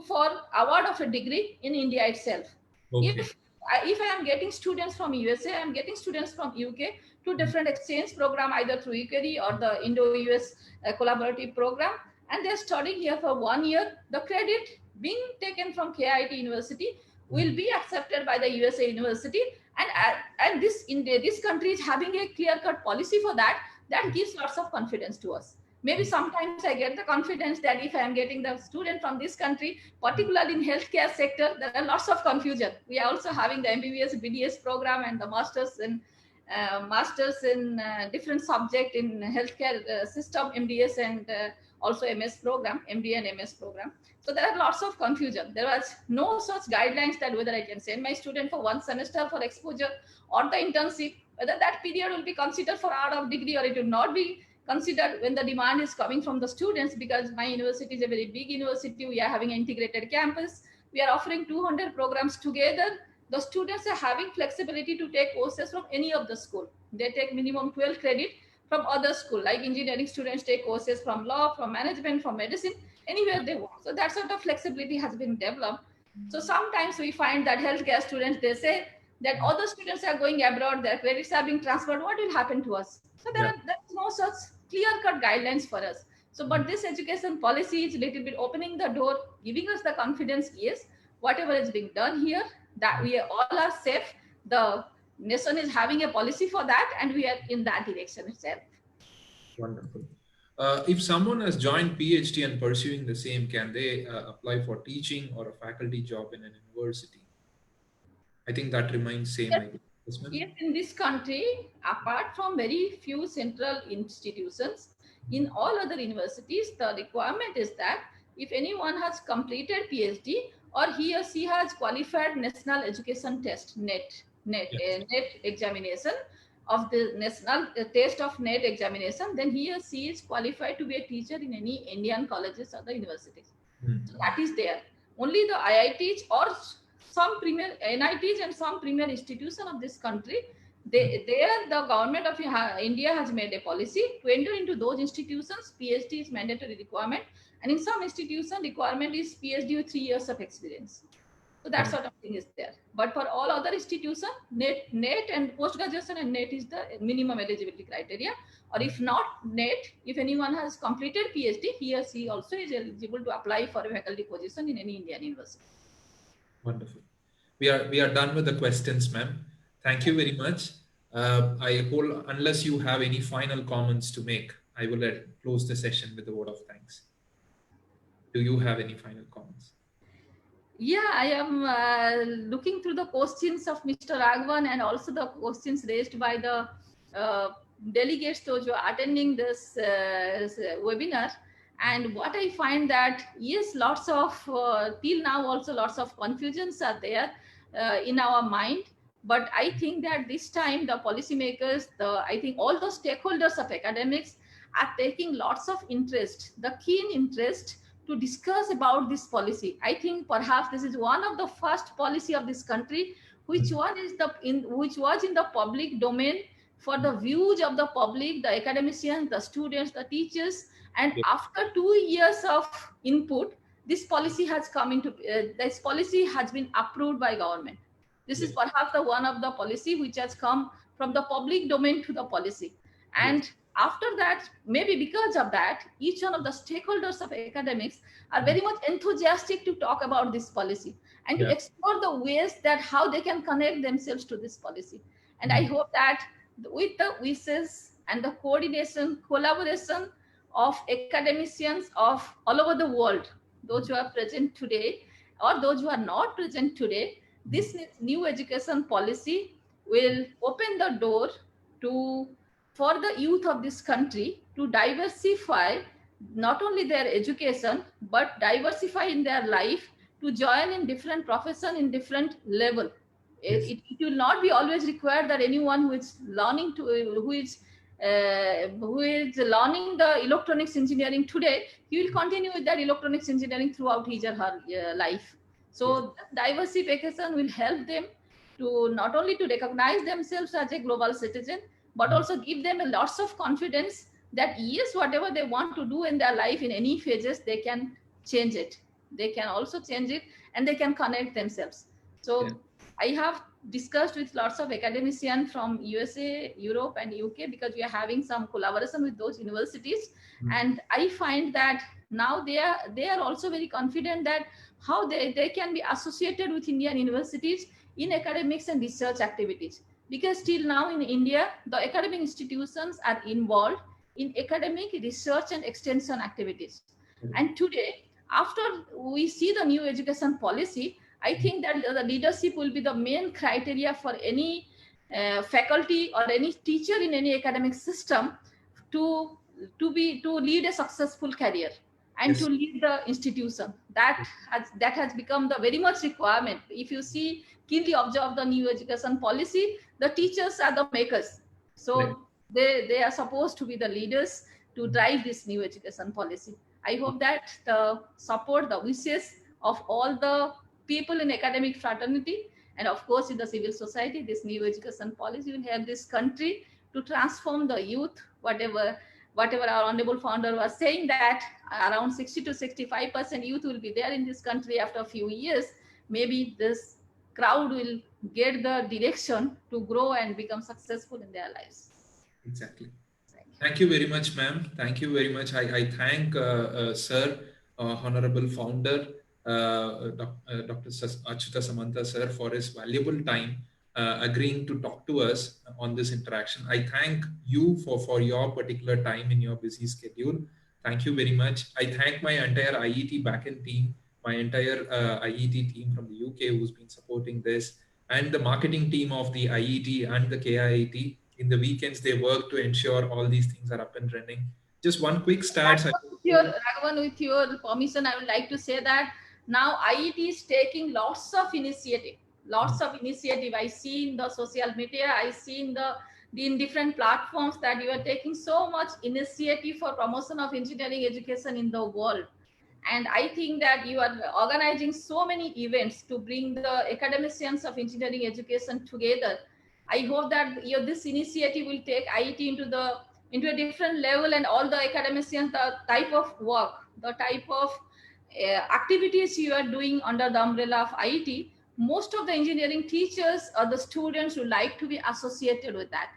for award of a degree in India itself. Okay. If I am getting students from USA, I am getting students from UK to different exchange program, either through UKD or the Indo-US collaborative program, and they're studying here for 1 year. The credit being taken from KIT University will be accepted by the USA University, and this country is having a clear-cut policy for that. That gives lots of confidence to us. Maybe sometimes I get the confidence that if I am getting the student from this country, particularly in healthcare sector, there are lots of confusion. We are also having the MBBS, BDS program, and the masters in different subject in healthcare system, MDS, and also MS program, MD and MS program. So there are lots of confusion. There was no such guidelines that whether I can send my student for 1 semester for exposure or the internship, whether that period will be considered for out of degree or it will not be considered when the demand is coming from the students. Because my university is a very big university, we are having an integrated campus, we are offering 200 programs together. The students are having flexibility to take courses from any of the school. They take minimum 12 credit from other school, like engineering students take courses from law, from management, from medicine, anywhere they want. So that sort of flexibility has been developed. So sometimes we find that healthcare students, they say that other students are going abroad, their credits are being transferred, what will happen to us? So there is no such clear-cut guidelines for us. So, but this education policy is a little bit opening the door, giving us the confidence, yes, whatever is being done here, that we all are safe. The nation is having a policy for that, and we are in that direction itself. Wonderful. If someone has joined PhD and pursuing the same, can they apply for teaching or a faculty job in an university? I think that remains same. Yes, in this country, apart from very few central institutions, in all other universities, the requirement is that if anyone has completed PhD or he or she has qualified national education test, NET examination of the national test of NET examination, then he or she is qualified to be a teacher in any Indian colleges or the universities. So that is there. Only the IITs or some premier NITs and some premier institution of this country, the government of India has made a policy to enter into those institutions. PhD is mandatory requirement, and in some institution requirement is PhD with 3 years of experience. So that sort of thing is there. But for all other institutions, NET and post-graduation and NET is the minimum eligibility criteria. Or if not NET, if anyone has completed PhD, he or she also is eligible to apply for a faculty position in any Indian university. Wonderful. We are done with the questions, ma'am. Thank you very much. I hold, unless you have any final comments to make, I will close the session with a word of thanks. Do you have any final comments? Yeah, I am looking through the questions of Mr. Raghavan and also the questions raised by the delegates those who are attending this webinar. And what I find that, yes, lots of, till now also lots of confusions are there in our mind. But I think that this time the policymakers, I think all the stakeholders of academics are taking lots of interest, the keen interest to discuss about this policy. I think perhaps this is one of the first policy of this country, which which was in the public domain for the views of the public, the academicians, the students, the teachers. And Yeah. after 2 years of input, this policy has come into this policy has been approved by government. This is Yes. perhaps the one of the policy which has come from the public domain to the policy. And after that, maybe because of that, each one of the stakeholders of academics are very much enthusiastic to talk about this policy and to Yeah. explore the ways that how they can connect themselves to this policy. And I hope that with the wishes and the coordination, collaboration of academicians of all over the world, those who are present today or those who are not present today, this new education policy will open the door to for the youth of this country to diversify not only their education but diversify in their life, to join in different profession in different level. Yes. It will not be always required that anyone who is learning to who is learning the electronics engineering today, he will continue with that electronics engineering throughout his or her life. So diversification will help them to not only to recognize themselves as a global citizen, but also give them a lots of confidence that yes, whatever they want to do in their life in any phases, they can change it. They can also change it and they can connect themselves. So I have discussed with lots of academicians from USA, Europe, and UK, because we are having some collaboration with those universities. And I find that now they are also very confident that how they can be associated with Indian universities in academics and research activities. Because till now in India, the academic institutions are involved in academic research and extension activities. And today, after we see the new education policy, I think that the leadership will be the main criteria for any faculty or any teacher in any academic system to lead a successful career and to lead the institution. That has become the very much requirement. If you see keenly observe the new education policy, the teachers are the makers. So they are supposed to be the leaders to drive this new education policy. I hope that the support, the wishes of all the people in academic fraternity and of course in the civil society, this new education policy will help this country to transform the youth. Whatever our honorable founder was saying, that around 60 to 65% youth will be there in this country after a few years. Maybe this crowd will get the direction to grow and become successful in their lives. Exactly. Thank you very much, ma'am. Thank you very much. I thank sir, honorable founder, Dr. Achyuta Samanta sir, for his valuable time agreeing to talk to us on this interaction. I thank you for your particular time in your busy schedule. Thank you very much. I thank my entire IET backend team, my entire IET team from the UK who's been supporting this, and the marketing team of the IET and the KIIT. In the weekends, they work to ensure all these things are up and running. Just one quick stats. Raghavan, with your permission, I would like to say that now IET is taking lots of initiative. I see in the social media, I see in different platforms that you are taking so much initiative for promotion of engineering education in the world. And I think that you are organizing so many events to bring the academicians of engineering education together. I hope that this initiative will take IET into a different level, and all the academicians, the type of work, the type of activities you are doing under the umbrella of IET, most of the engineering teachers or the students would like to be associated with that.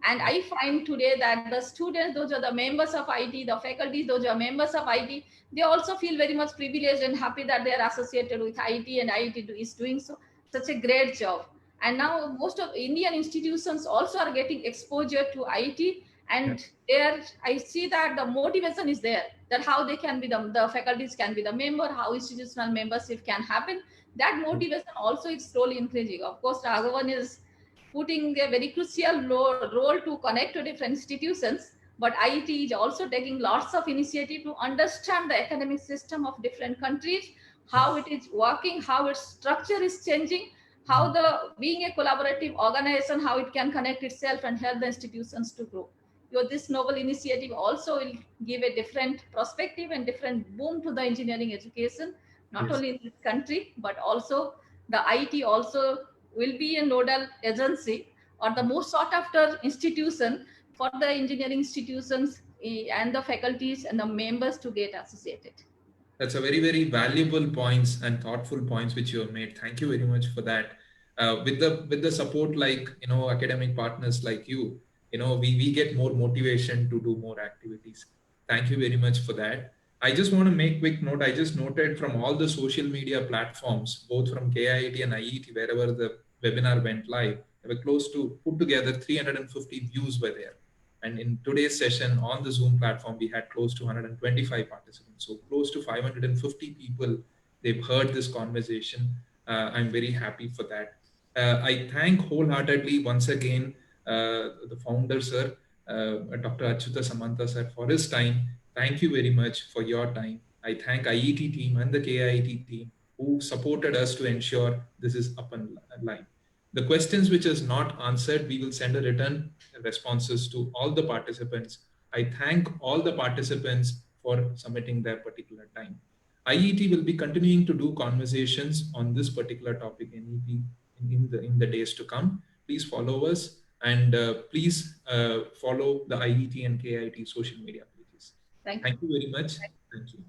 And I find today that the students, those are the members of IT, the faculty, those are members of IT, they also feel very much privileged and happy that they are associated with IT, and IT is doing such a great job. And now most of Indian institutions also are getting exposure to IT, and there I see that the motivation is there, that how they can be the faculties can be the member, how institutional membership can happen. That motivation also is slowly increasing. Of course, Raghavan is putting a very crucial role to connect to different institutions, but IIT is also taking lots of initiative to understand the academic system of different countries, how it is working, how its structure is changing, how the being a collaborative organization, how it can connect itself and help the institutions to grow. This novel initiative also will give a different perspective and different boom to the engineering education, not only in this country, but also the IT also will be a nodal agency or the most sought after institution for the engineering institutions and the faculties and the members to get associated. That's a very, very valuable points and thoughtful points which you have made. Thank you very much for that. With the support like academic partners like you, we get more motivation to do more activities. Thank you very much for that. I just want to make quick note. I just noted from all the social media platforms, both from KIIT and IET, wherever the webinar went live, they were close to put together 350 views were there. And in today's session on the Zoom platform, we had close to 125 participants. So close to 550 people, they've heard this conversation. I'm very happy for that. I thank wholeheartedly once again the founder, sir, Dr. Achyuta Samanta, sir, for his time. Thank you very much for your time. I thank IET team and the KIIT team who supported us to ensure this is up and live. The questions which is not answered, we will send a written responses to all the participants. I thank all the participants for submitting their particular time. IET will be continuing to do conversations on this particular topic in the days to come. Please follow us and please follow the IET and KIIT social media pages. Thank you. Thank you very much. Thank you.